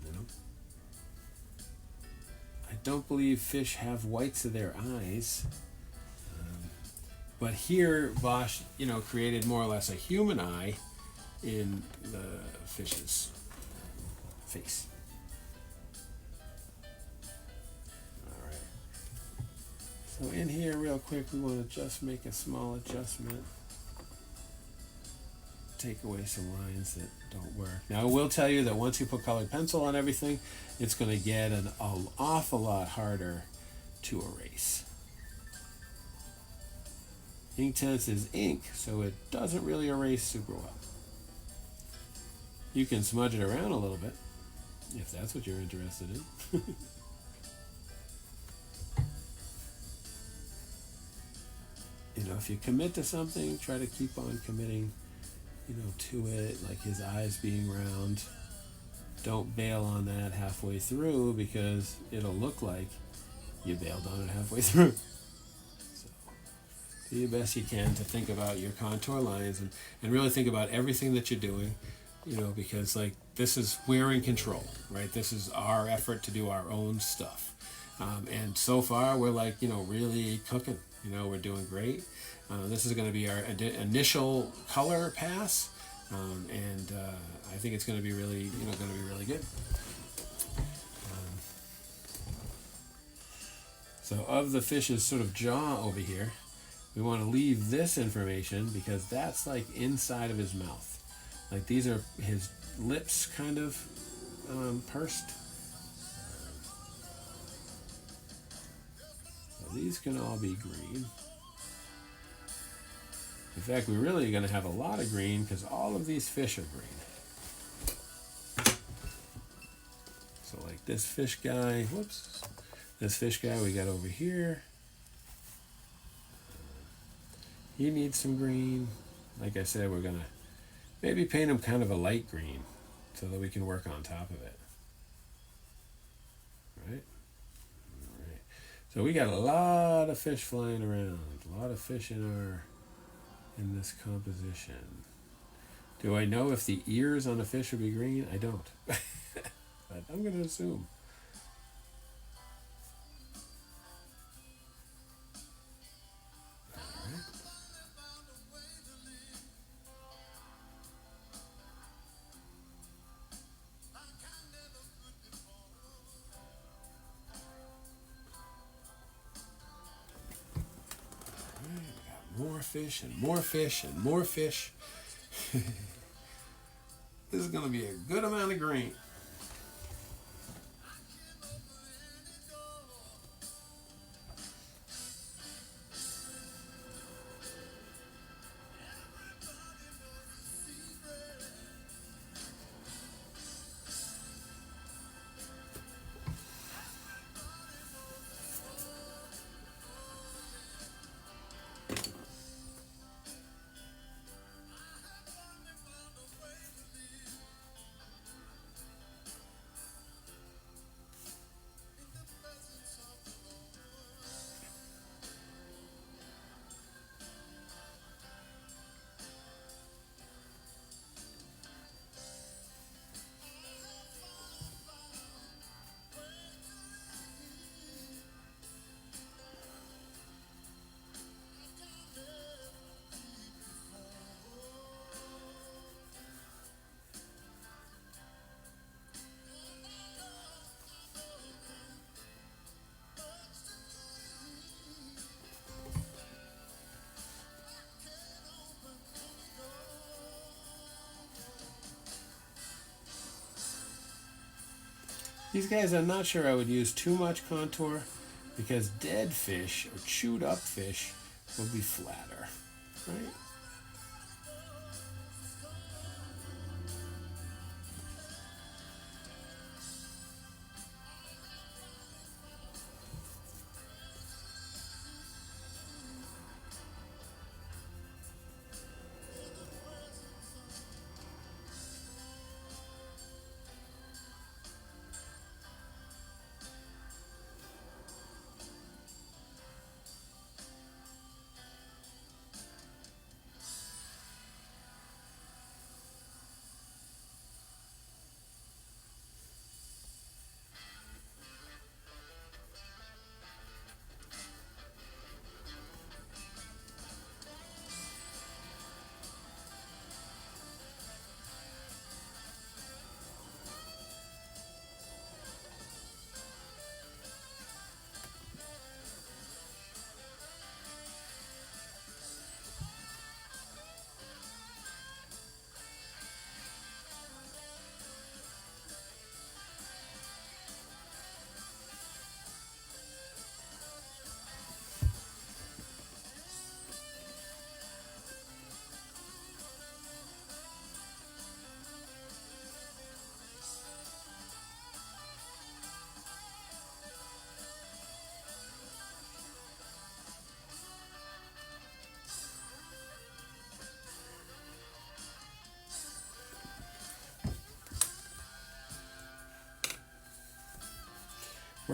you know? I don't believe fish have whites of their eyes. But here, Bosch, you know, created more or less a human eye in the fish's face. All right. So in here, real quick, we want to just make a small adjustment. Take away some lines that don't work. Now, I will tell you that once you put colored pencil on everything, it's going to get an awful lot harder to erase. Inktense is ink, so it doesn't really erase super well. You can smudge it around a little bit, if that's what you're interested in. You know, if you commit to something, try to keep on committing, you know, to it, like his eyes being round. Don't bail on that halfway through, because it'll look like you bailed on it halfway through. Do your best you can to think about your contour lines and really think about everything that you're doing, you know, because like this is, we're in control, right? This is our effort to do our own stuff. And so far we're like, you know, really cooking, you know, we're doing great. This is going to be our initial color pass. And I think it's going to be really, you know, going to be really good. So of the fish's sort of jaw over here, we want to leave this information because that's like inside of his mouth. Like these are his lips kind of pursed. So these can all be green. In fact, we're really going to have a lot of green because all of these fish are green. So like this fish guy, whoops, this fish guy we got over here. He needs some green. Like I said, we're going to maybe paint him kind of a light green so that we can work on top of it. Right? All right. So we got a lot of fish flying around. A lot of fish in this composition. Do I know if the ears on a fish would be green? I don't. But I'm going to assume. More fish and more fish and more fish. This is going to be a good amount of green. These guys, I'm not sure I would use too much contour because dead fish or chewed up fish will be flatter, right?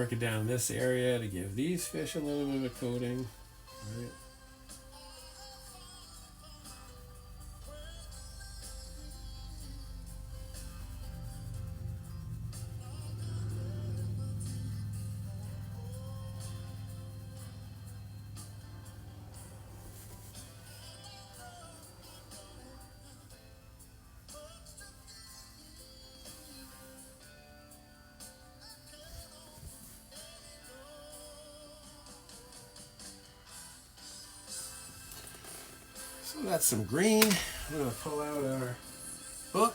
work it down this area to give these fish a little bit of a coating. All right. So that's some green. I'm going to pull out our book,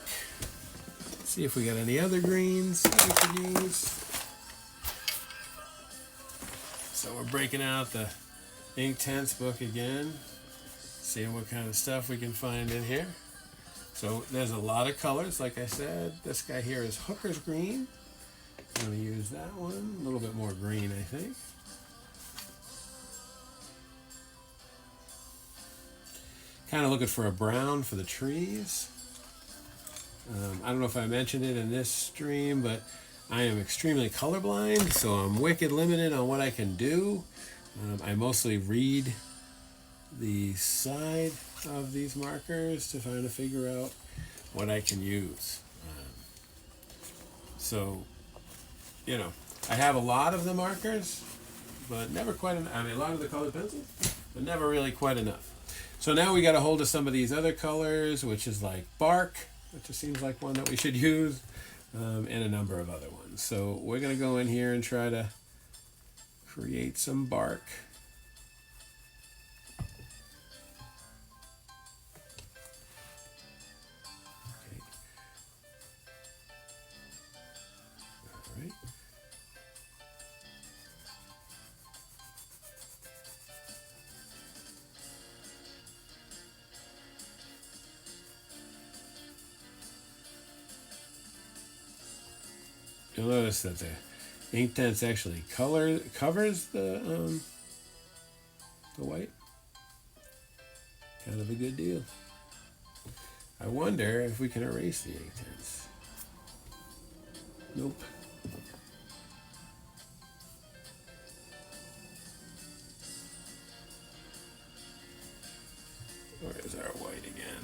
see if we got any other greens that we could use. So we're breaking out the Inktense book again, seeing what kind of stuff we can find in here. So there's a lot of colors, like I said. This guy here is Hooker's Green. I'm going to use that one. A little bit more green, I think. Kind of looking for a brown for the trees. I don't know if I mentioned it in this stream, but I am extremely colorblind, so I'm wicked limited on what I can do. I mostly read the side of these markers to try to figure out what I can use. So, you know, I have a lot of the markers, but never quite enough. I mean, a lot of the colored pencils, but never really quite enough. So now we got a hold of some of these other colors, which is like bark, which just seems like one that we should use, and a number of other ones. So we're going to go in here and try to create some bark. Okay. All right. You'll notice that the Inktense actually covers the white. Kind of a good deal. I wonder if we can erase the Inktense. Nope. Where's our white again?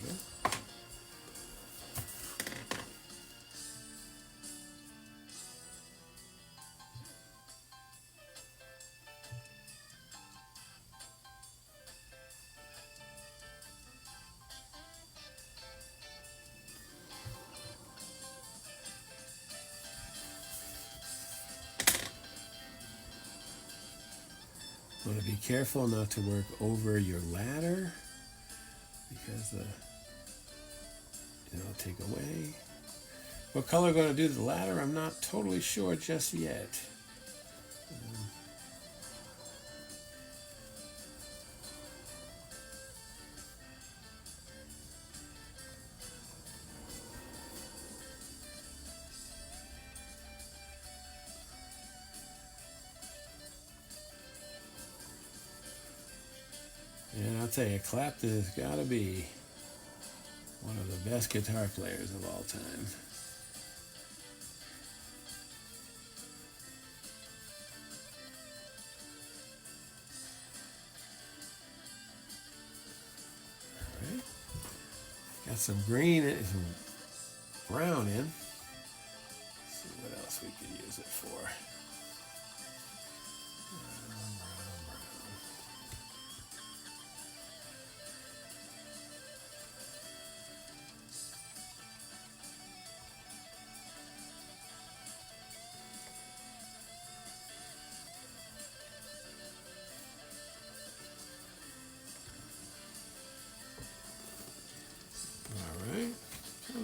There we go. Want to be careful not to work over your ladder because it'll take away. What color I'm going to do to the ladder, I'm not totally sure just yet. And I'll tell you, Clapton has got to be one of the best guitar players of all time. All right. Got some green and some brown in. Let's see what else we could use it for.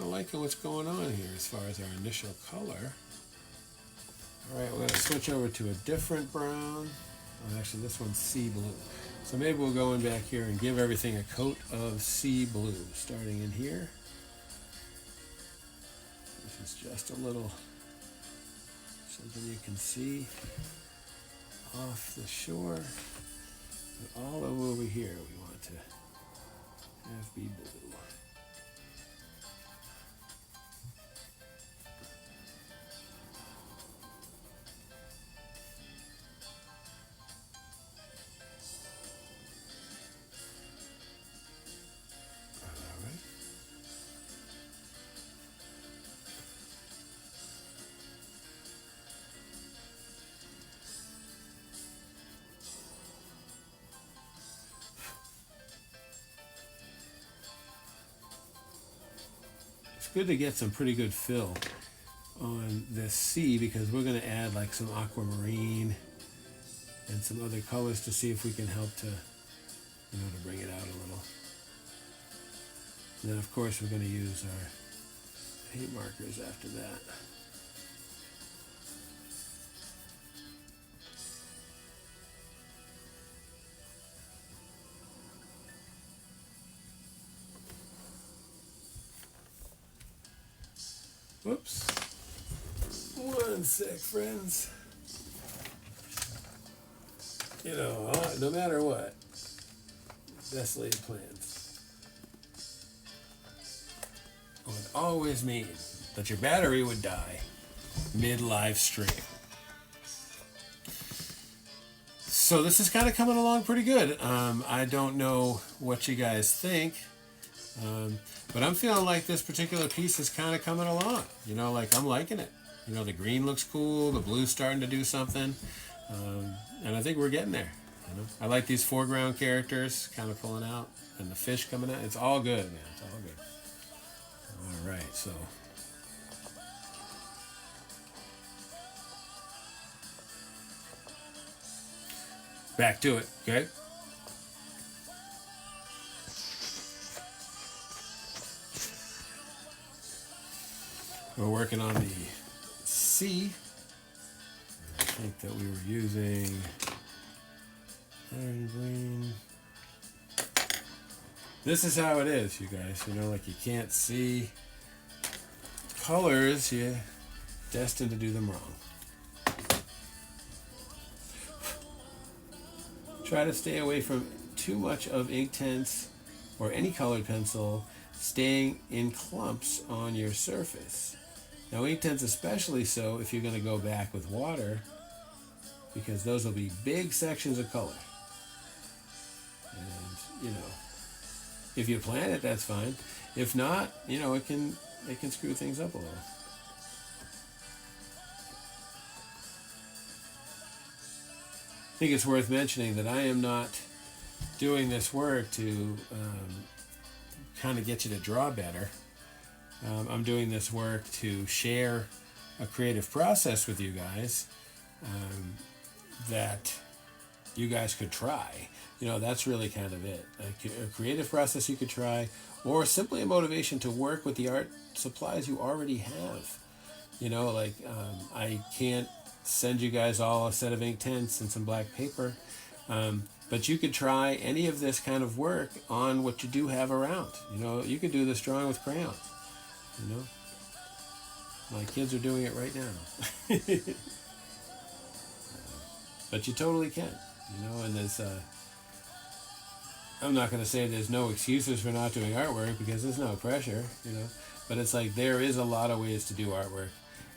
Liking what's going on here as far as our initial color. All right, we're going to switch over to a different brown. Oh, actually, this one's sea blue. So maybe we'll go in back here and give everything a coat of sea blue, starting in here. This is just a little something you can see off the shore. But all over here, we want to have be blue. good to get some pretty good fill on this sea, because we're going to add like some aquamarine and some other colors to see if we can help to, to bring it out a little. And then of course we're going to use our paint markers after that. Whoops. One sec, friends. No matter what, desolated plants would always mean that your battery would die mid-live stream. So this is kind of coming along pretty good. I don't know what you guys think, but I'm feeling like this particular piece is kind of coming along. Like I'm liking it. The green looks cool, the blue's starting to do something, and I think we're getting there. I like these foreground characters kind of pulling out, and the fish coming out. It's all good, man. It's all good. All right, so back to it, okay? We're working on the C. I think that we were using iron green. This is how it is, you guys. Like you can't see colors, you're destined to do them wrong. Try to stay away from too much of Inktense or any colored pencil staying in clumps on your surface. Now Inktense especially so if you're going to go back with water, because those will be big sections of color. And, if you plan it, that's fine. If not, it can screw things up a little. I think it's worth mentioning that I am not doing this work to kind of get you to draw better. I'm doing this work to share a creative process with you guys that you guys could try. That's really kind of it. A creative process you could try, or simply a motivation to work with the art supplies you already have. I can't send you guys all a set of Inktense and some black paper, but you could try any of this kind of work on what you do have around. You could do this drawing with crayons. My kids are doing it right now. But you totally can, and there's I'm not going to say there's no excuses for not doing artwork, because there's no pressure, but it's like there is a lot of ways to do artwork,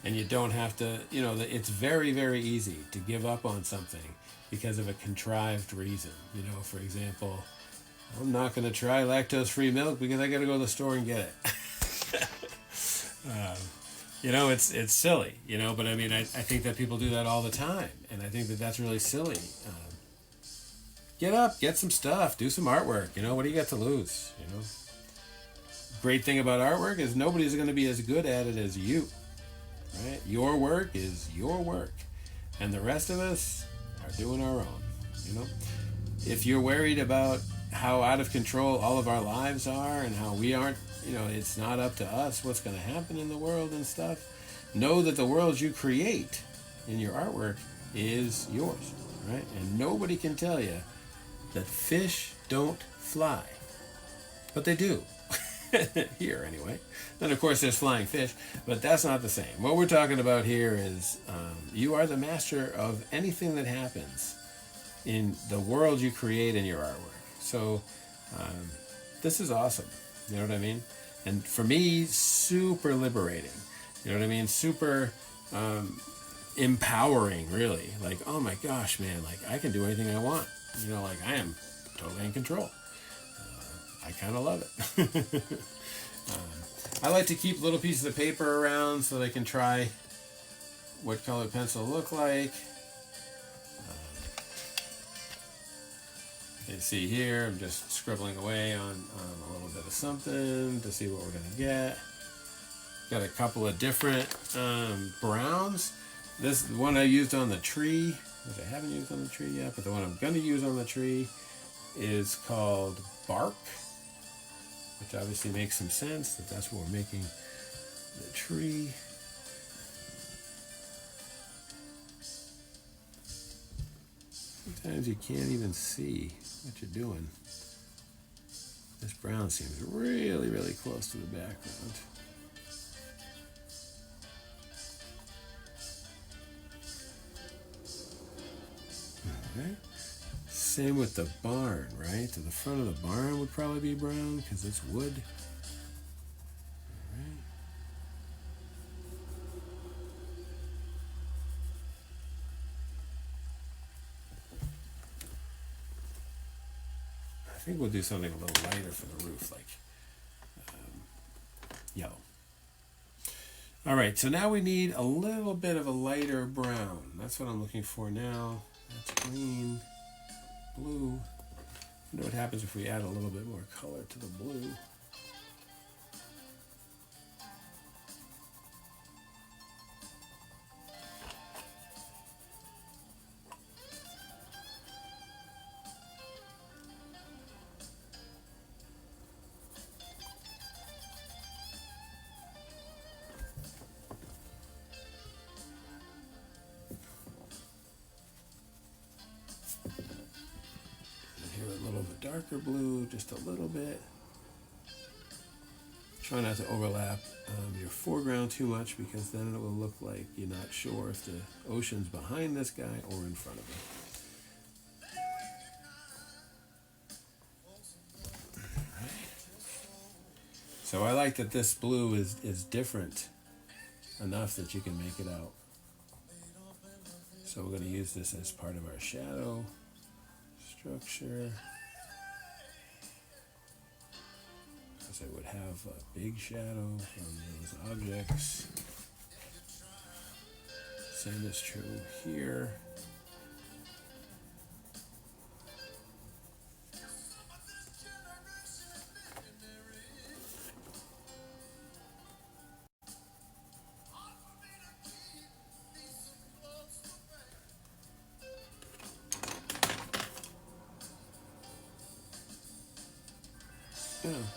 and you don't have to, it's very, very easy to give up on something because of a contrived reason. For example, I'm not going to try lactose-free milk because I got to go to the store and get it. It's silly, but I mean, I think that people do that all the time, and I think that that's really silly. Get up, get some stuff, do some artwork. What do you got to lose? Great thing about artwork is nobody's going to be as good at it as you, right? Your work is your work, and the rest of us are doing our own. If you're worried about how out of control all of our lives are and how we aren't, it's not up to us what's going to happen in the world and stuff, know that the world you create in your artwork is yours, right? And nobody can tell you that fish don't fly, but they do. Here anyway. Then of course there's flying fish, but that's not the same. What we're talking about here is you are the master of anything that happens in the world you create in your artwork. So this is awesome. You know what I mean? And for me, super liberating. You know what I mean? Super empowering, really. Like, oh my gosh, man, like I can do anything I want. Like I am totally in control. I kind of love it. I like to keep little pieces of paper around so they can try what colored pencil look like. You see here, I'm just scribbling away on a little bit of something to see what we're going to get. Got a couple of different browns. This one I used on the tree, which I haven't used on the tree yet, but the one I'm going to use on the tree is called Bark, which obviously makes some sense that that's what we're making the tree. Sometimes you can't even see what you're doing. This brown seems really, really close to the background. Right. Same with the barn, right? To the front of the barn would probably be brown because it's wood. Right. I think we'll do something a little lighter for the roof, like yellow. All right, so now we need a little bit of a lighter brown. That's what I'm looking for now. That's green, blue. I wonder what happens if we add a little bit more color to the blue. Darker blue, just a little bit. Try not to overlap your foreground too much because then it will look like you're not sure if the ocean's behind this guy or in front of him. Right. So I like that this blue is different enough that you can make it out. So we're going to use this as part of our shadow structure. It would have a big shadow from those objects. Same is true here.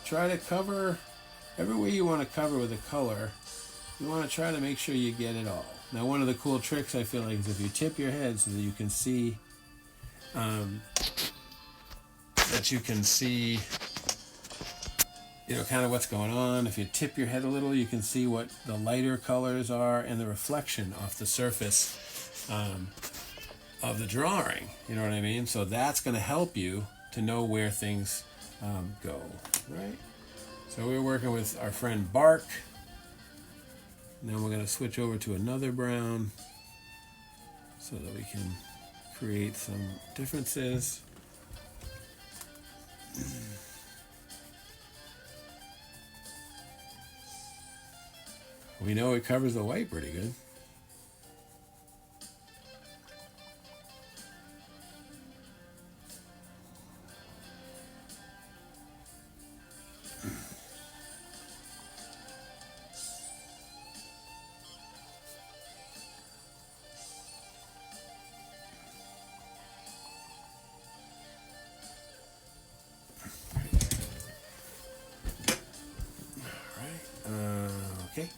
Try to cover everywhere you want to cover with a color. You want to try to make sure you get it all. Now, one of the cool tricks I feel like is if you tip your head so that you can see, kind of what's going on. If you tip your head a little, you can see what the lighter colors are and the reflection off the surface of the drawing. You know what I mean? So that's going to help you to know where things go, right? So we're working with our friend Bark. Now we're going to switch over to another brown so that we can create some differences. We know it covers the white pretty good. Okay,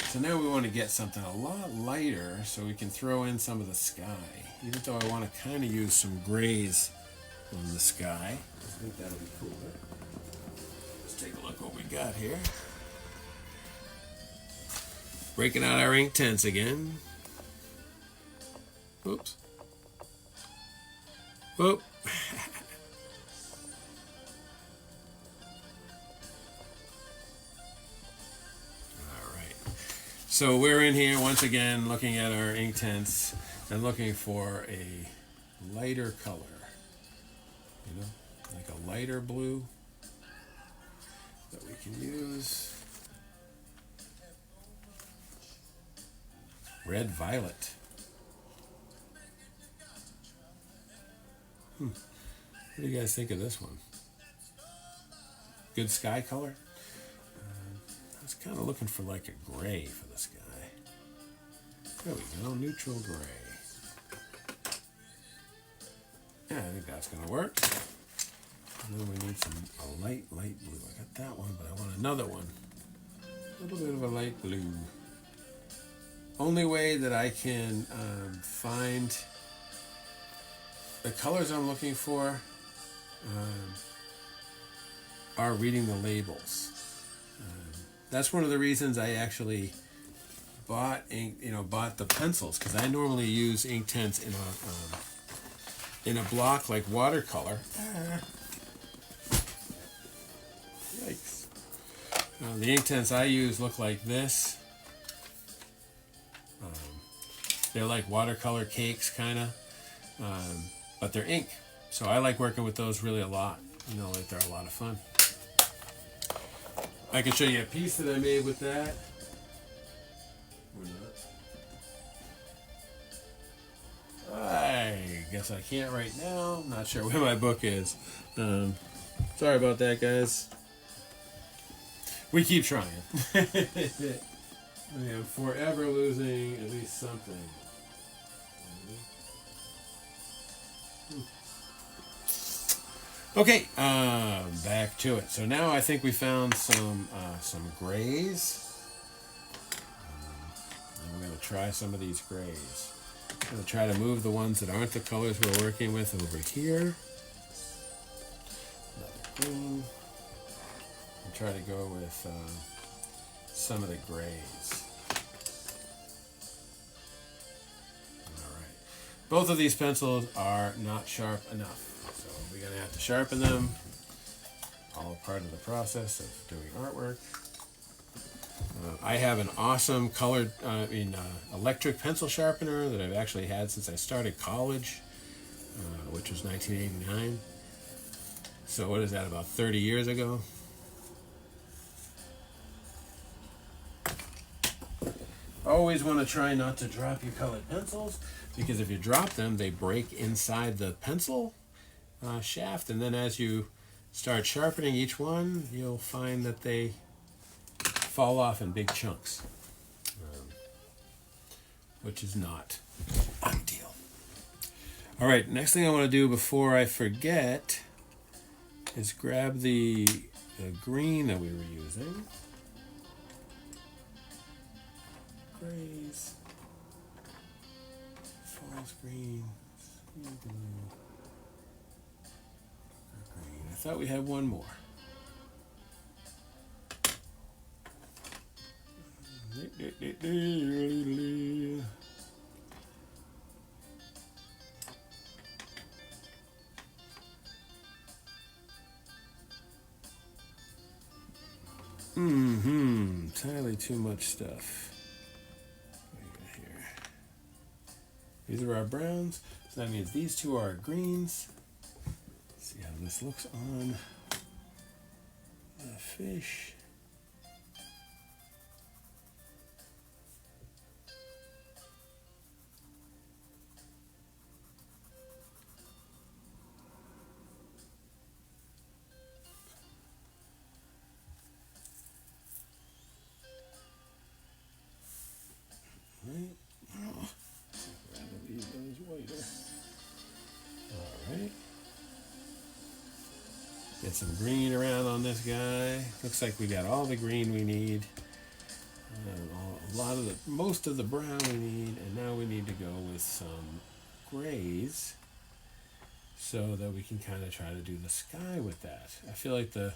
so now we want to get something a lot lighter so we can throw in some of the sky. Even though I want to kind of use some grays on the sky. I think that'll be cooler. Let's take a look what we got here. Breaking out our Inktense again. Oops. Whoop. So we're in here once again looking at our Inktense and looking for a lighter color, like a lighter blue that we can use. Red violet. What do you guys think of this one? Good sky color? was kind of looking for like a gray for this guy. There we go, neutral gray. Yeah, I think that's gonna work. And then we need a light blue. I got that one, but I want another one. A little bit of a light blue. Only way that I can find the colors I'm looking for are reading the labels. That's one of the reasons I actually bought the pencils, because I normally use Inktense in a block like watercolor. Yikes. The Inktense I use look like this. They're like watercolor cakes, kind of, but they're ink. So I like working with those really a lot. Like they're a lot of fun. I can show you a piece that I made with that. Or not. I guess I can't right now. I'm not sure where my book is. Sorry about that, guys. We keep trying. I am forever losing at least something. Okay, back to it. So now I think we found some grays. And we're going to try some of these grays. I'm going to try to move the ones that aren't the colors we're working with over here. Another green. And try to go with some of the grays. Alright. Both of these pencils are not sharp enough. So we're going to have to sharpen them. All part of the process of doing artwork. I have an awesome colored, electric pencil sharpener that I've actually had since I started college, which was 1989. So what is that, about 30 years ago? Always want to try not to drop your colored pencils, because if you drop them, they break inside the pencil shaft, and then as you start sharpening each one, you'll find that they fall off in big chunks, which is not ideal. All right, next thing I want to do before I forget is grab the green that we were using. Grays, false green, sea blue, green. I thought we had one more. Entirely too much stuff. What do we got here? These are our browns, so that means these two are greens. Let's see how this looks on the fish. Get some green around on this guy. Looks like we got all the green we need. Most of the brown we need, and now we need to go with some grays so that we can kind of try to do the sky with that. I feel like the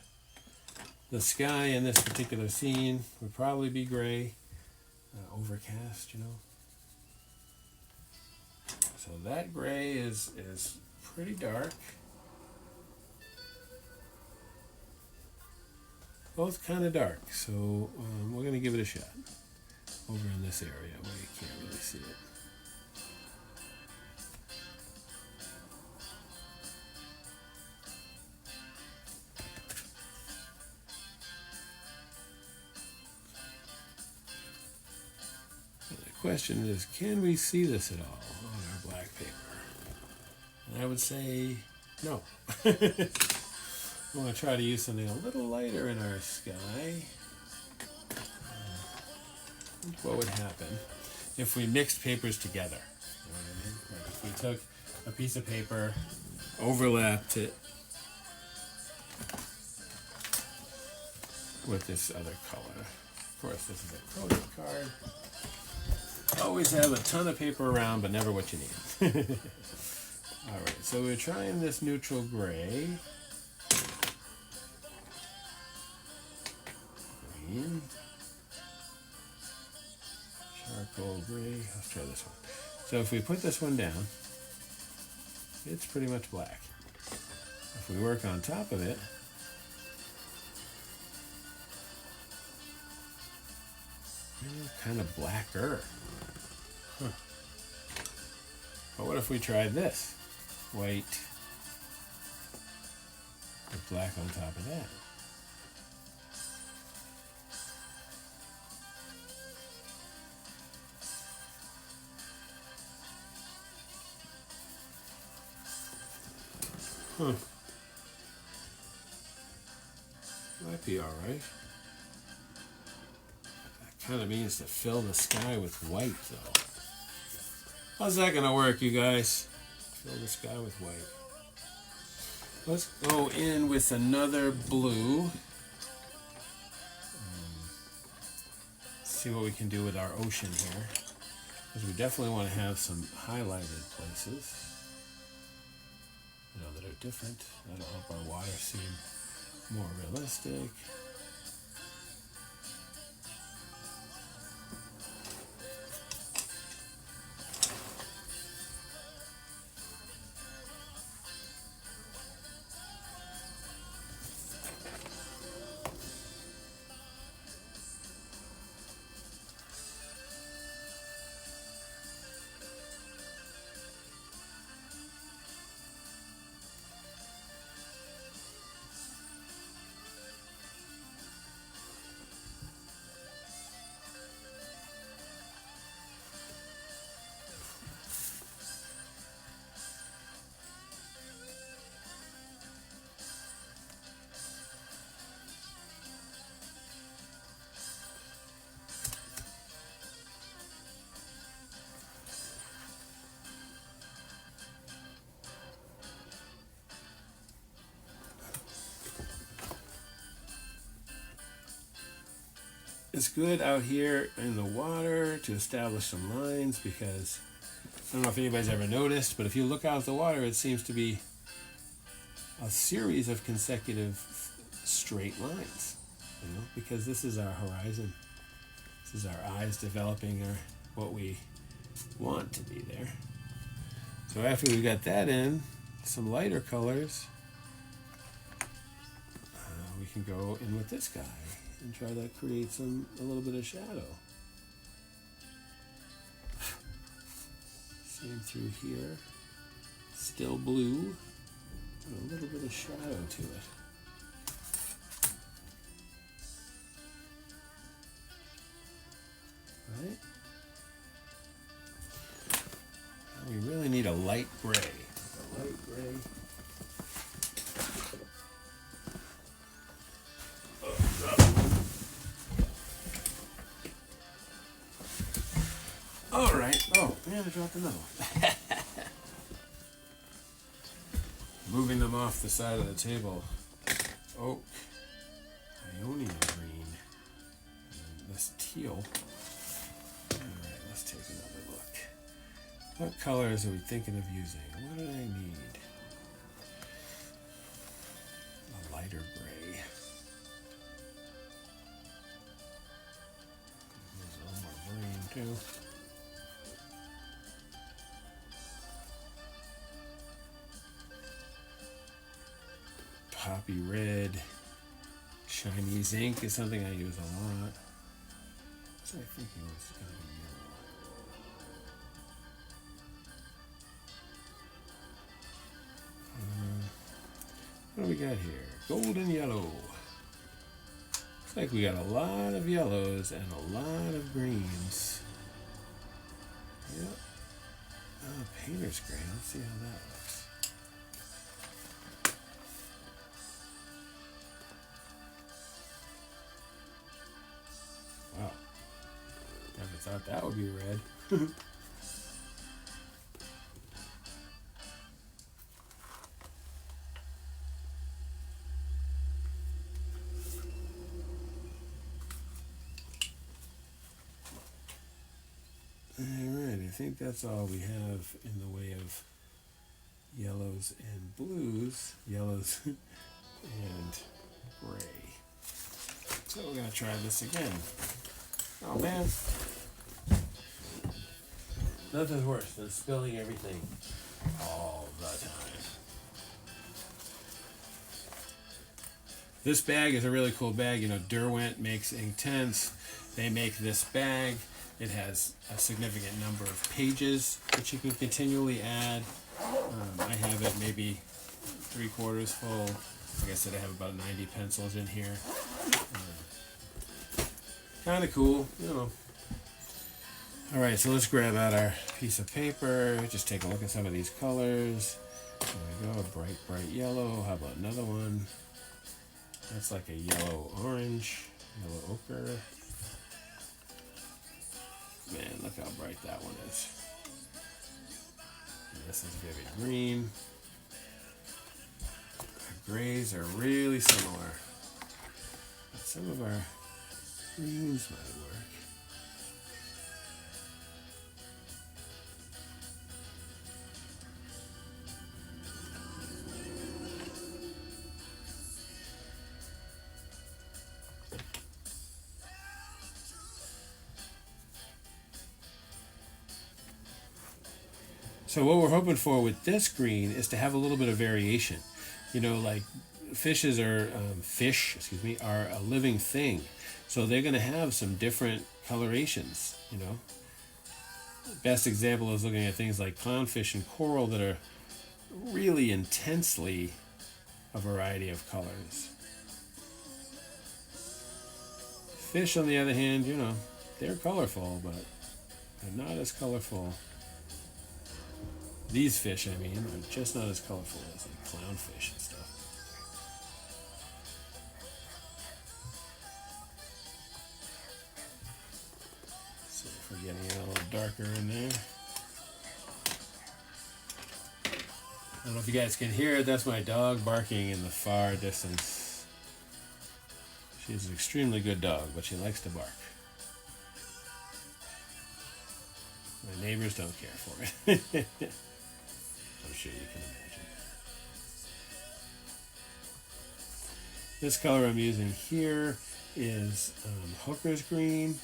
sky in this particular scene would probably be gray, overcast, So that gray is pretty dark. Both kind of dark, so we're going to give it a shot over in this area where you can't really see it. The question is, can we see this at all on our black paper? And I would say no. I'm going to try to use something a little lighter in our sky. what would happen if we mixed papers together. You know what I mean? Like if we took a piece of paper, overlapped it with this other color. Of course, this is a photo card. Always have a ton of paper around, but never what you need. Alright, so we're trying this neutral gray. Green. Charcoal gray. Let's try this one. So if we put this one down, it's pretty much black. If we work on top of it, kind of blacker. Huh. But what if we tried this? White with black on top of that. Huh. Might be alright. That kind of means to fill the sky with white, though. How's that going to work, you guys? Fill the sky with white. Let's go in with another blue. See what we can do with our ocean here. Because we definitely want to have some highlighted places, you know, that are different. That'll help our water seem more realistic. It's good out here in the water to establish some lines because I don't know if anybody's ever noticed, but if you look out at the water, it seems to be a series of consecutive straight lines, you know, because this is our horizon. This is our eyes developing what we want to be there. So after we got that in, some lighter colors, we can go in with this guy and try to create a little bit of shadow. Same through here. Still blue, and a little bit of shadow to it. Right? Now we really need a light gray. A light gray. All right. Oh, man, I dropped another one. Moving them off the side of the table. Oak, Ionian green, and this teal. All right, let's take another look. What colors are we thinking of using? What do I need? A lighter gray. There's a little more green too. Poppy red. Chinese ink is something I use a lot. So I think it was going to be yellow. What do we got here? Golden yellow. Looks like we got a lot of yellows and a lot of greens. Yep. Painter's gray. Let's see how that looks. thought that would be red. Alright, I think that's all we have in the way of yellows and blues, yellows and gray. So we're going to try this again. Oh man, nothing's worse than spilling everything all the time. This bag is a really cool bag. You know, Derwent makes Inktense. They make this bag. It has a significant number of pages that you can continually add. I have it maybe 3/4 full. Like I said, I have about 90 pencils in here. Kind of cool, you know. All right, so let's grab out our piece of paper. Just take a look at some of these colors. There we go, bright yellow. How about another one? That's like a yellow orange, yellow ochre. Man, look how bright that one is. And this is vivid green. Our grays are really similar. But some of our greens might work. So what we're hoping for with this green is to have a little bit of variation. You know, like fish are a living thing. So they're going to have some different colorations, you know. Best example is looking at things like clownfish and coral that are really intensely a variety of colors. Fish, on the other hand, you know, they're colorful, but they're not as colorful. These fish, I mean, are just not as colorful as like clownfish and stuff. So if we're getting it a little darker in there. I don't know if you guys can hear it. That's my dog barking in the far distance. She's an extremely good dog, but she likes to bark. My neighbors don't care for it. I'm sure you can imagine. This color I'm using here is Hooker's Green.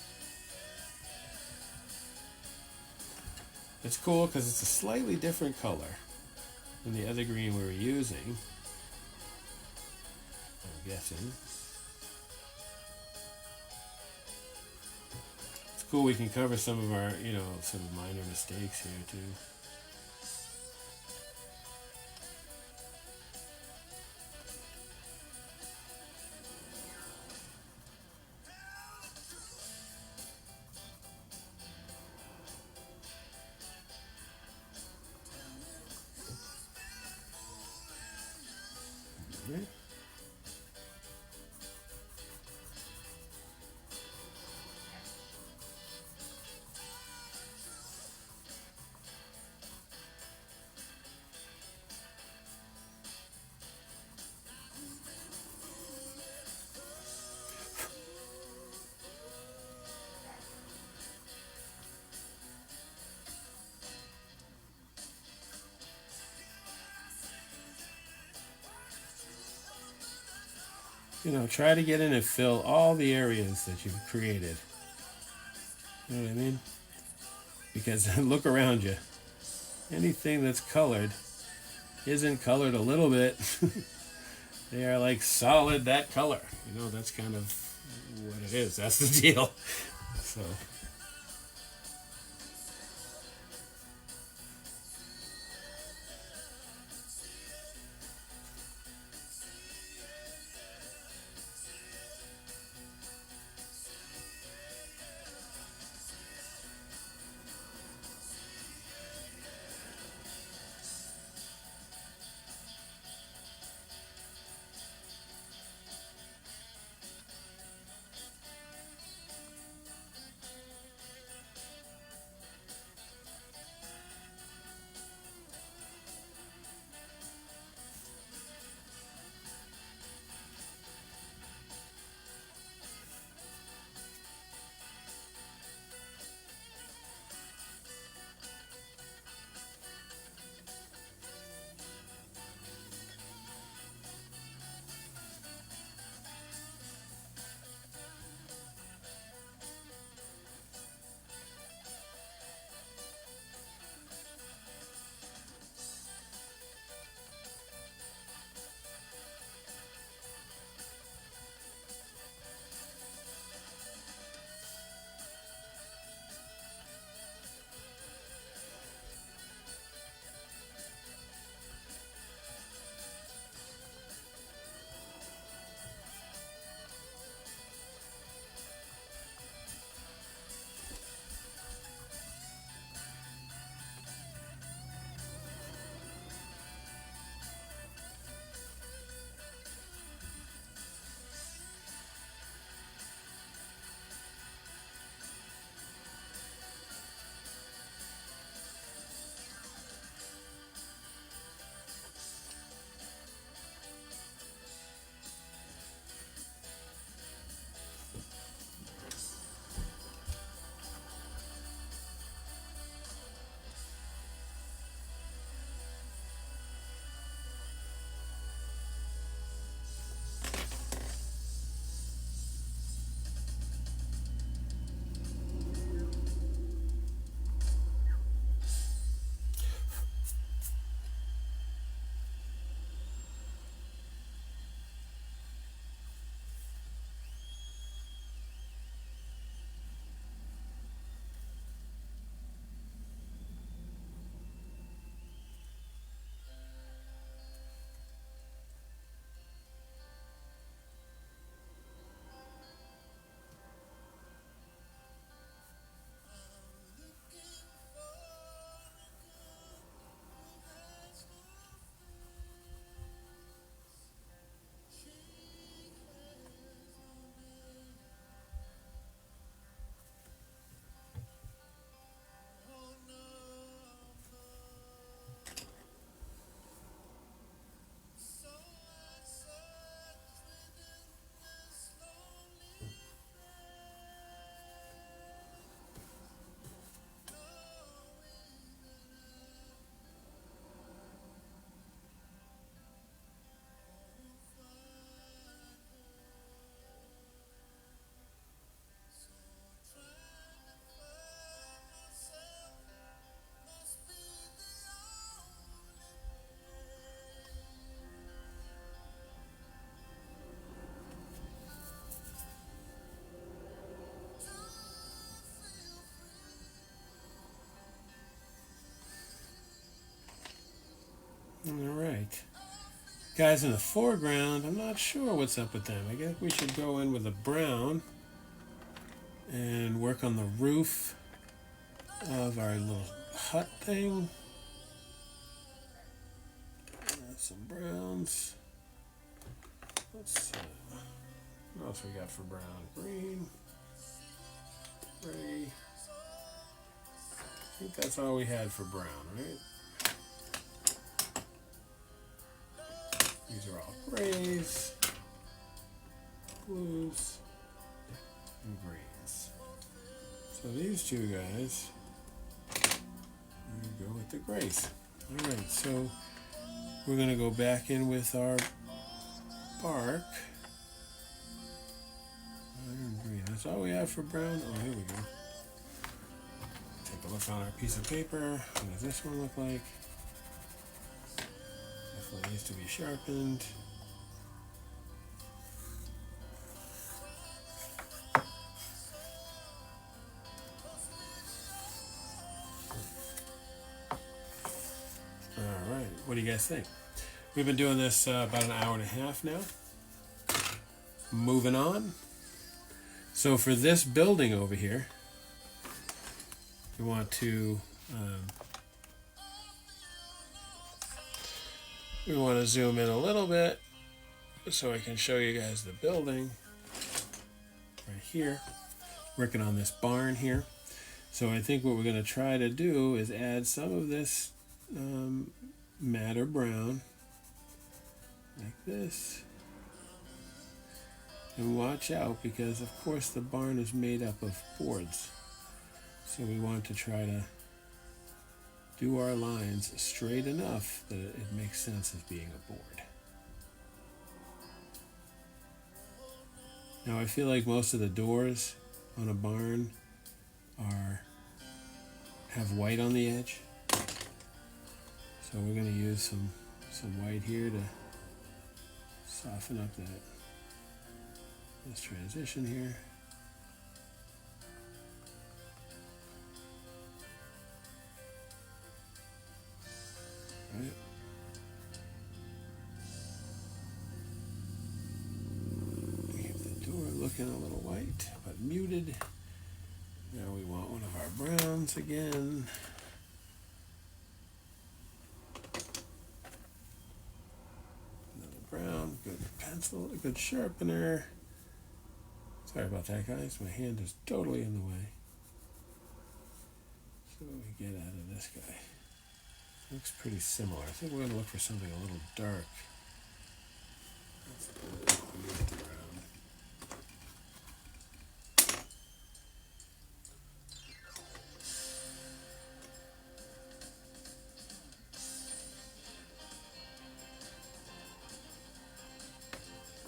It's cool because it's a slightly different color than the other green we were using, I'm guessing. It's cool we can cover some of our, you know, some minor mistakes here too. Right. You know, try to get in and fill all the areas that you've created. You know what I mean? Because look around you. Anything that's colored isn't colored a little bit. They are like solid that color. You know, that's kind of what it is. That's the deal. So... Guys in the foreground, I'm not sure what's up with them. I guess we should go in with a brown and work on the roof of our little hut thing. Some browns. Let's see. What else we got for brown? Green. Gray. I think that's all we had for brown, right? These are all grays, blues, and greens. So these two guys, we go with the grays. All right, so we're going to go back in with our bark. Iron green. That's all we have for brown. Oh, here we go. Take a look on our piece of paper. What does this one look like? Definitely needs to be sharpened. All right. What do you guys think? We've been doing this about an hour and a half now. Moving on. So for this building over here, we want to zoom in a little bit so I can show you guys the building right here. Working on this barn here. So I think what we're going to try to do is add some of this madder brown like this. And watch out, because of course the barn is made up of boards. So we want to try to do our lines straight enough that it makes sense as being a board. Now I feel like most of the doors on a barn have white on the edge. So we're going to use some white here to soften up this transition here. Right. Keep the door looking a little white, but muted. Now we want one of our browns again. Another brown, good pencil, a good sharpener. Sorry about that, guys. My hand is totally in the way. So we get out of this guy. Looks pretty similar. I think we're going to look for something a little dark. Let's put it around.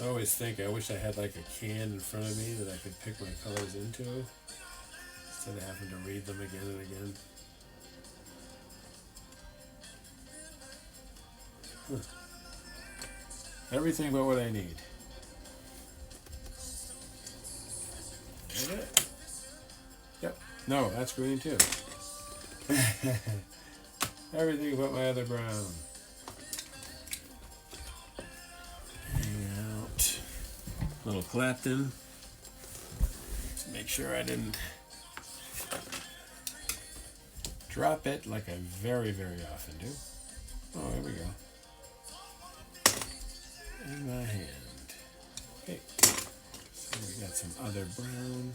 I always think I wish I had like a can in front of me that I could pick my colors into instead of having to read them again and again. Everything but what I need. Is that it? Yep. No, that's green too. Everything but my other brown. Hang out. Little Clapton. Just make sure I didn't drop it like I very, very often do. Oh, here we go. In my hand. Okay. So we got some other brown.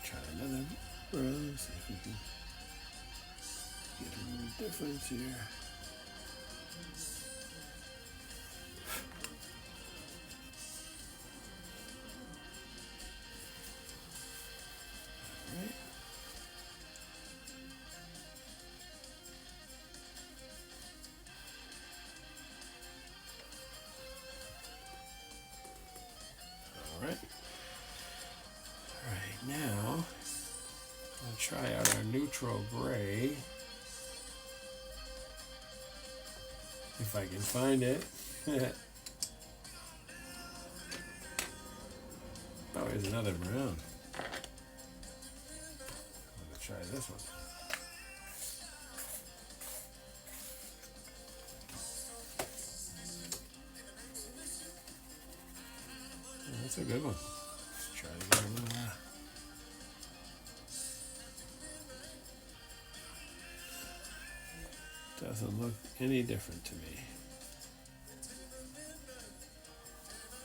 Try another brown, see if we can get a little difference here. Alright. try out our neutral gray. If I can find it. Oh, here's another brown. I'm going to try this one. Oh, that's a good one. Let's try to get a little... Doesn't look any different to me.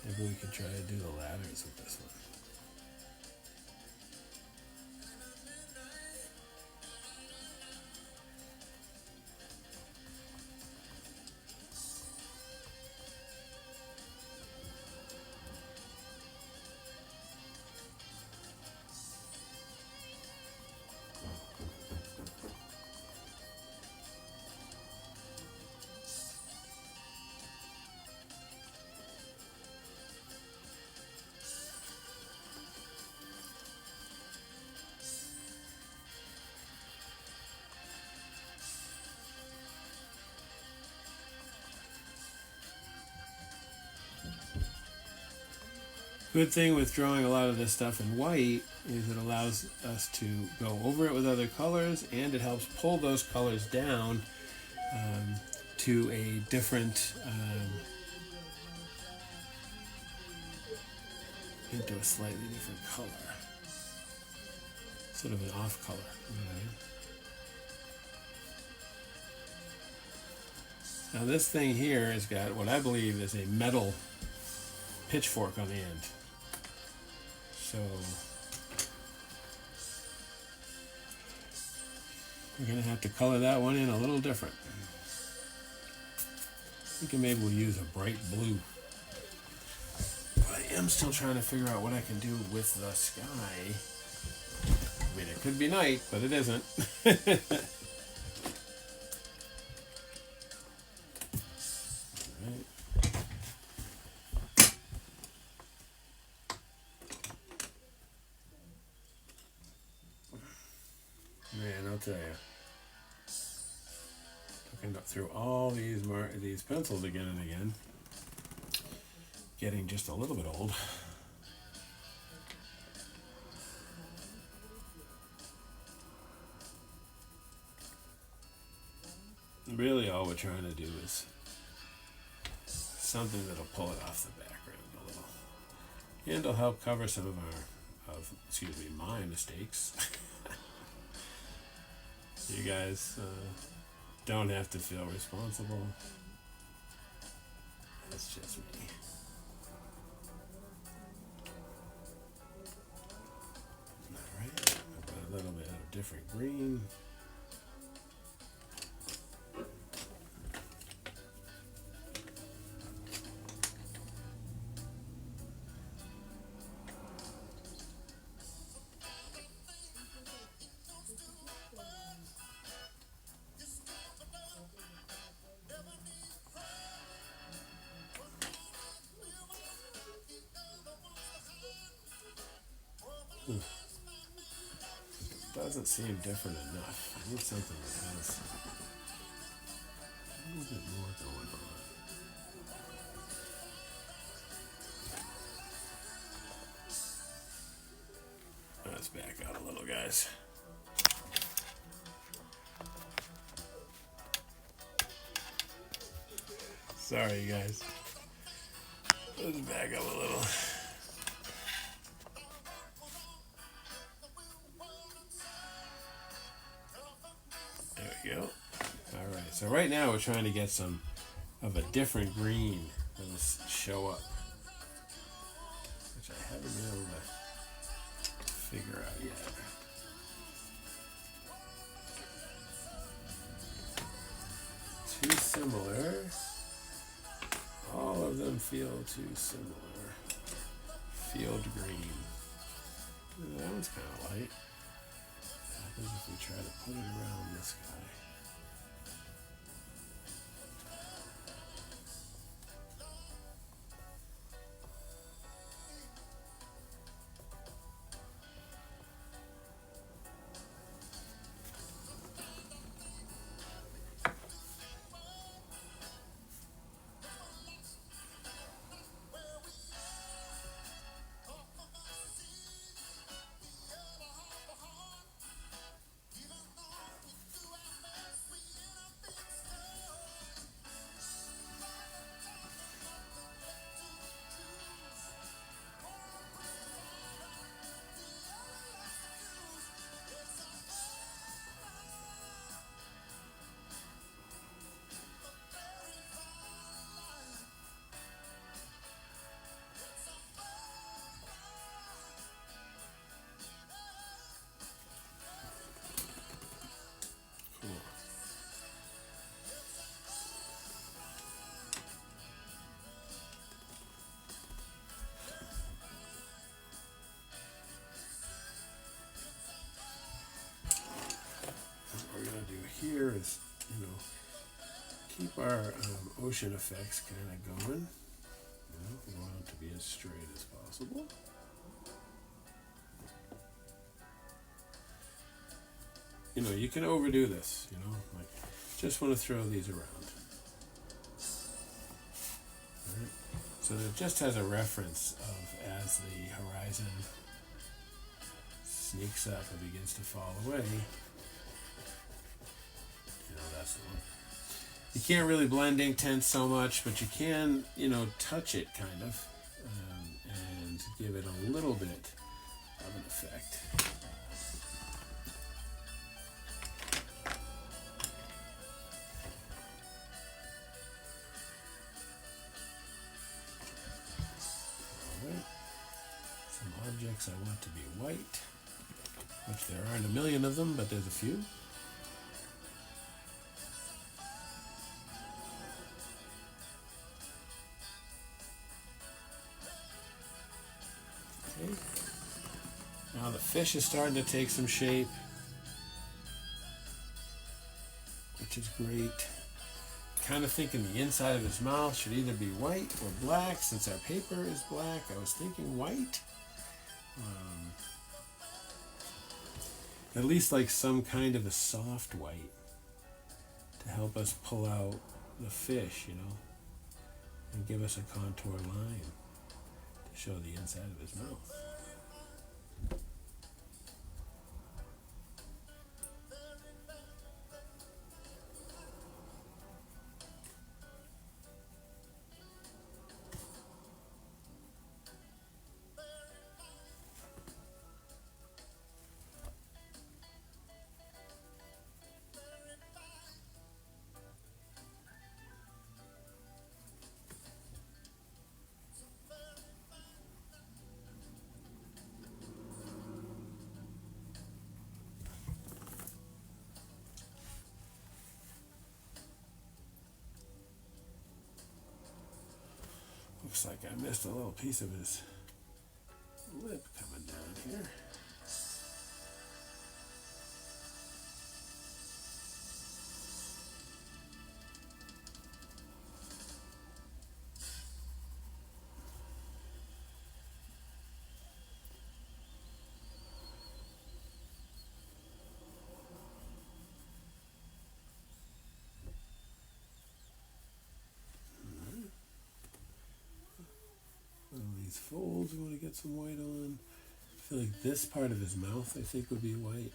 Maybe we could try to do the ladders with this one. Good thing with drawing a lot of this stuff in white is it allows us to go over it with other colors, and it helps pull those colors down to a different, into a slightly different color. Sort of an off color. Now this thing here has got what I believe is a metal pitchfork on the end. So we're going to have to color that one in a little different. I think maybe we'll use a bright blue. But I am still trying to figure out what I can do with the sky. I mean, it could be night, but it isn't. Man, I'll tell you, looking up through all these pencils again and again, getting just a little bit old. Really, all we're trying to do is something that'll pull it off the background a little, and it'll help cover some of my mistakes. You guys don't have to feel responsible. That's just me. Alright, I've got a little bit of different green. Doesn't seem different enough. I need something that has a little bit more going on. Let's back out a little, guys. Sorry, guys. Let's back up a little. There we go. Alright, so right now we're trying to get some of a different green that'll show up, which I haven't been able to figure out yet. Too similar. All of them feel too similar. Field green. That one's kind of light. What happens if we try to put it around this guy? motion effects kind of going. We want it to be as straight as possible. You can overdo this, like just want to throw these around. All right. So that it just has a reference of as the horizon sneaks up and begins to fall away. That's the one. You can't really blend Inktense so much, but you can, touch it kind of and give it a little bit of an effect. Alright. Some objects I want to be white, which there aren't a million of them, but there's a few. Okay. Now the fish is starting to take some shape, which is great. Kind of thinking the inside of his mouth should either be white or black. Since our paper is black, I was thinking white. At least like some kind of a soft white to help us pull out the fish, and give us a contour line to show the inside of his mouth. Looks like I missed a little piece of his lip coming down here. These folds, we want to get some white on. I feel like this part of his mouth, I think, would be white.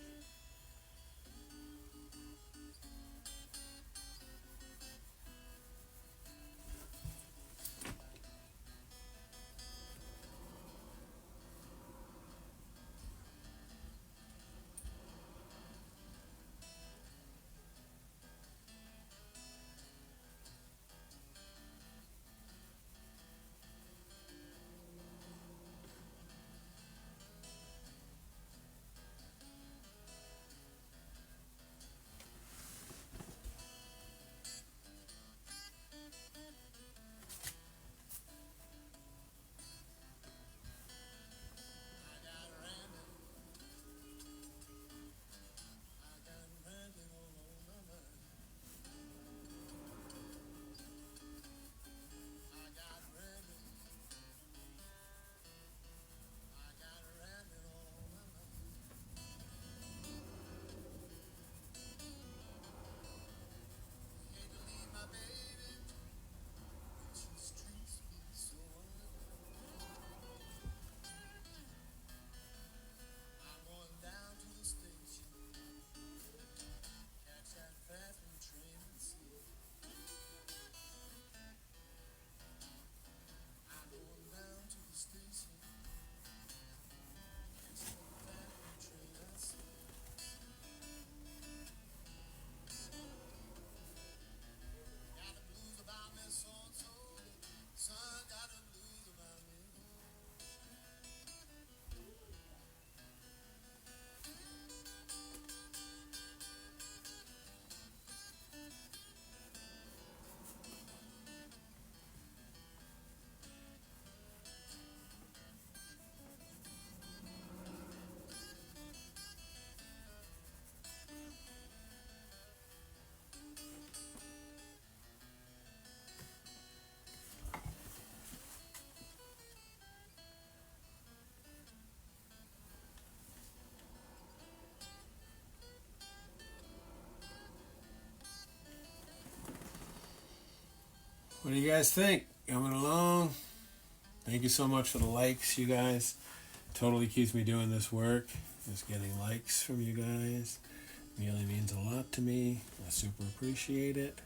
What do you guys think? Coming along? Thank you so much for the likes, you guys. Totally keeps me doing this work. Just getting likes from you guys really means a lot to me. I super appreciate it.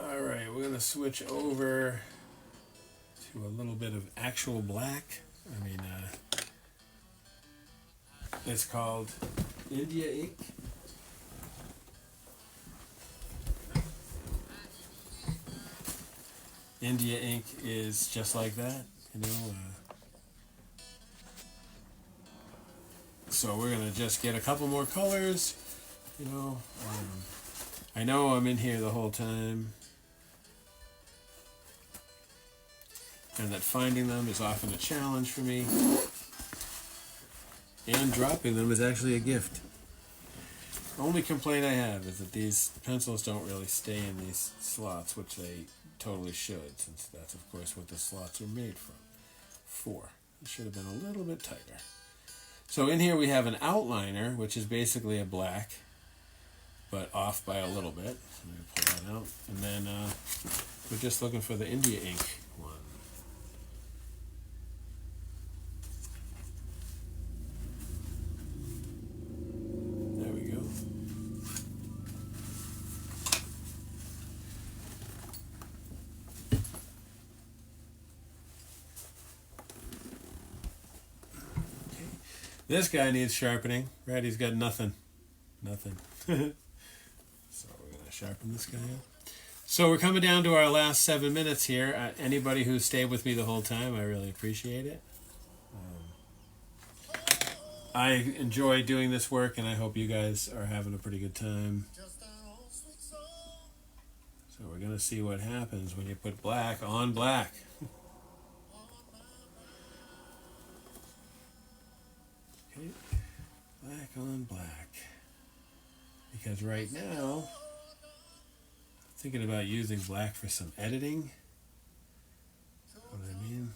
Alright, we're going to switch over to a little bit of actual black. It's called India ink. India ink is just like that, you know. So we're going to just get a couple more colors, you know. I know I'm in here the whole time, and that finding them is often a challenge for me, and dropping them is actually a gift. The only complaint I have is that these pencils don't really stay in these slots, which they totally should, since that's of course what the slots are made for. It should have been a little bit tighter. So in here we have an outliner, which is basically a black, but off by a little bit. So I'm going to pull that out. And then we're just looking for the India ink one. There we go. Okay. This guy needs sharpening. Right, he's got nothing. Nothing. So we're going to sharpen this guy up. So we're coming down to our last 7 minutes here. Anybody who stayed with me the whole time, I really appreciate it. I enjoy doing this work, and I hope you guys are having a pretty good time. So we're going to see what happens when you put black on black. Okay, black on black. Because right now, I'm thinking about using black for some editing. You know what I mean?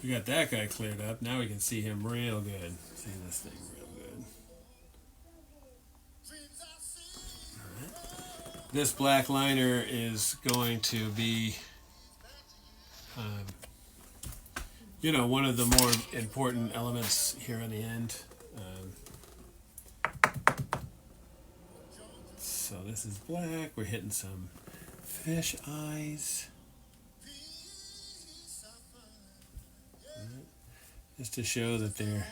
We got that guy cleared up. Now we can see him real good. See this thing real good. Alright. This black liner is going to be, one of the more important elements here in the end. So this is black. We're hitting some fish eyes. Just to show that they're,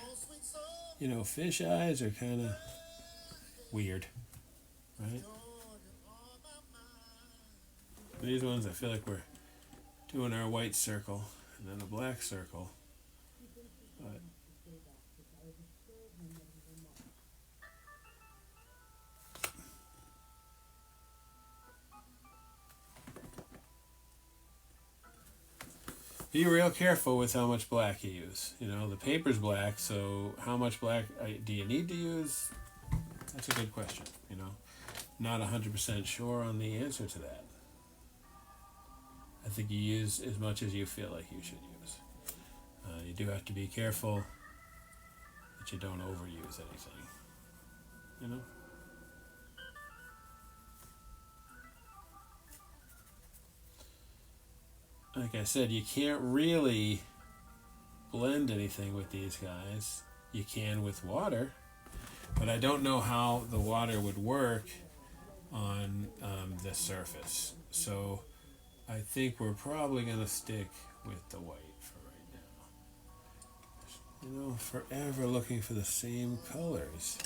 fish eyes are kind of weird, right? These ones, I feel like we're doing our white circle and then a black circle. But be real careful with how much black you use. The paper's black, so how much black do you need to use? That's a good question, Not 100% sure on the answer to that. I think you use as much as you feel like you should use. You do have to be careful that you don't overuse anything, Like I said, you can't really blend anything with these guys. You can with water, but I don't know how the water would work on this surface. So I think we're probably going to stick with the white for right now. You know, forever looking for the same colors.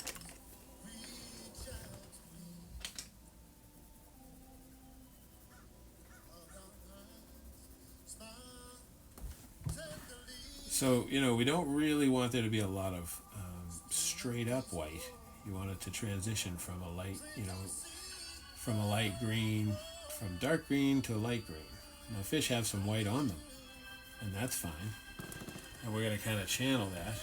So, you know, we don't really want there to be a lot of straight up white. You want it to transition from a light, you know, from a light green, from dark green to a light green. Now, fish have some white on them, and that's fine. And we're going to kind of channel that,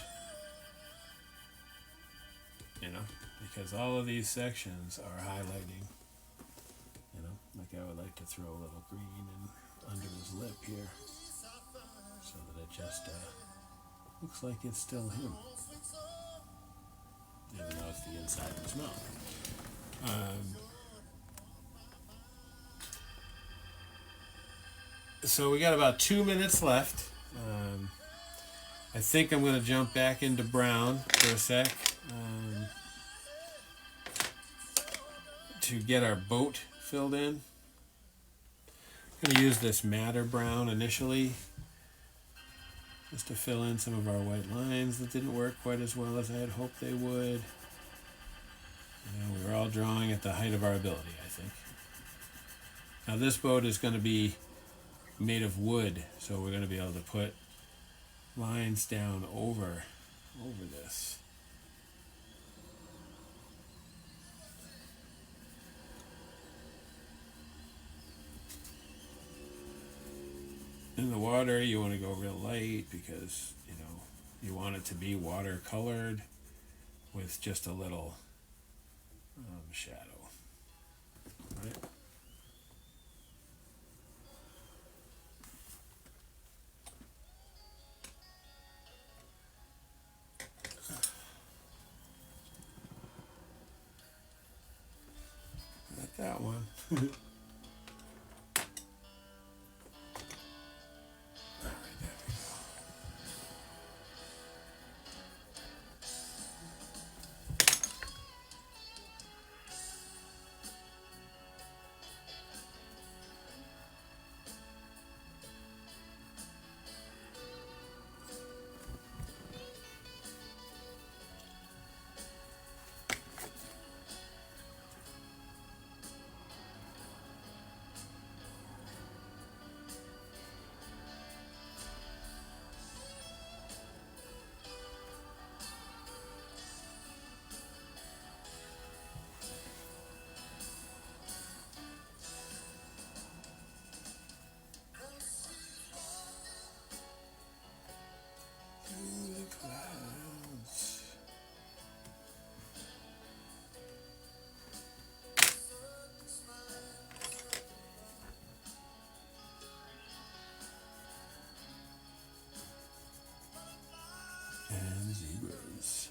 you know, because all of these sections are highlighting, you know, like I would like to throw a little green in under his lip here so that it just looks like it's still him, even though it's the inside of his mouth. So we got about 2 minutes left. I think I'm going to jump back into brown for a sec to get our boat filled in. I'm going to use this madder brown initially just to fill in some of our white lines that didn't work quite as well as I had hoped they would. We were all drawing at the height of our ability, I think. Now this boat is going to be made of wood, so we're going to be able to put lines down over this. In the water, you want to go real light because, you know, you want it to be watercolored with just a little shadow. Right? Got that one. And zebras.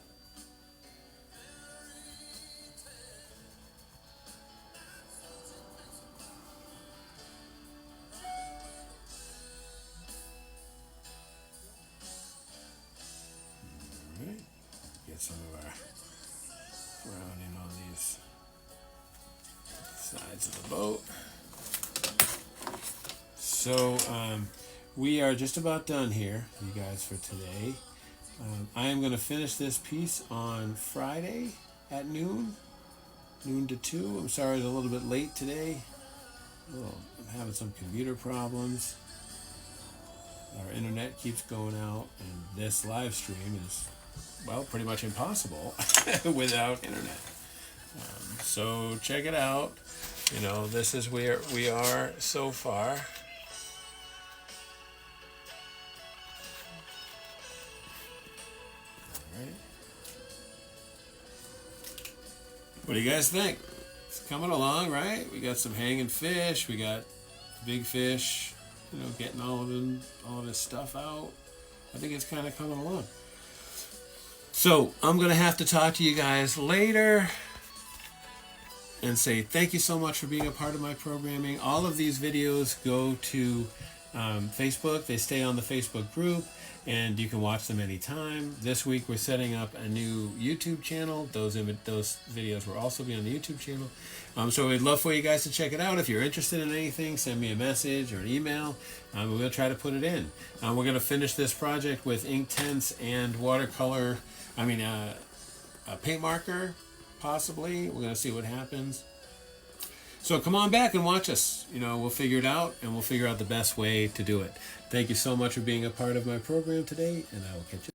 Alright, get some of our brown in on these sides of the boat. So we are just about done here, you guys, for today. I am going to finish this piece on Friday at noon to 2. I'm sorry it's a little bit late today. I'm having some computer problems. Our internet keeps going out, and this live stream is, well, pretty much impossible without internet. So check it out. You know, this is where we are so far. What do you guys think? It's coming along, right? We got some hanging fish. We got big fish, you know, getting all of his stuff out. I think it's kind of coming along. So I'm going to have to talk to you guys later and say thank you so much for being a part of my programming. All of these videos go to Facebook. They stay on the Facebook group, and you can watch them anytime. This week we're setting up a new YouTube channel. Those videos will also be on the YouTube channel. So we'd love for you guys to check it out. If you're interested in anything, send me a message or an email. We'll try to put it in. We're going to finish this project with Inktense and watercolor. A paint marker, possibly. We're going to see what happens. So come on back and watch us. We'll figure it out, and we'll figure out the best way to do it. Thank you so much for being a part of my program today, and I will catch you.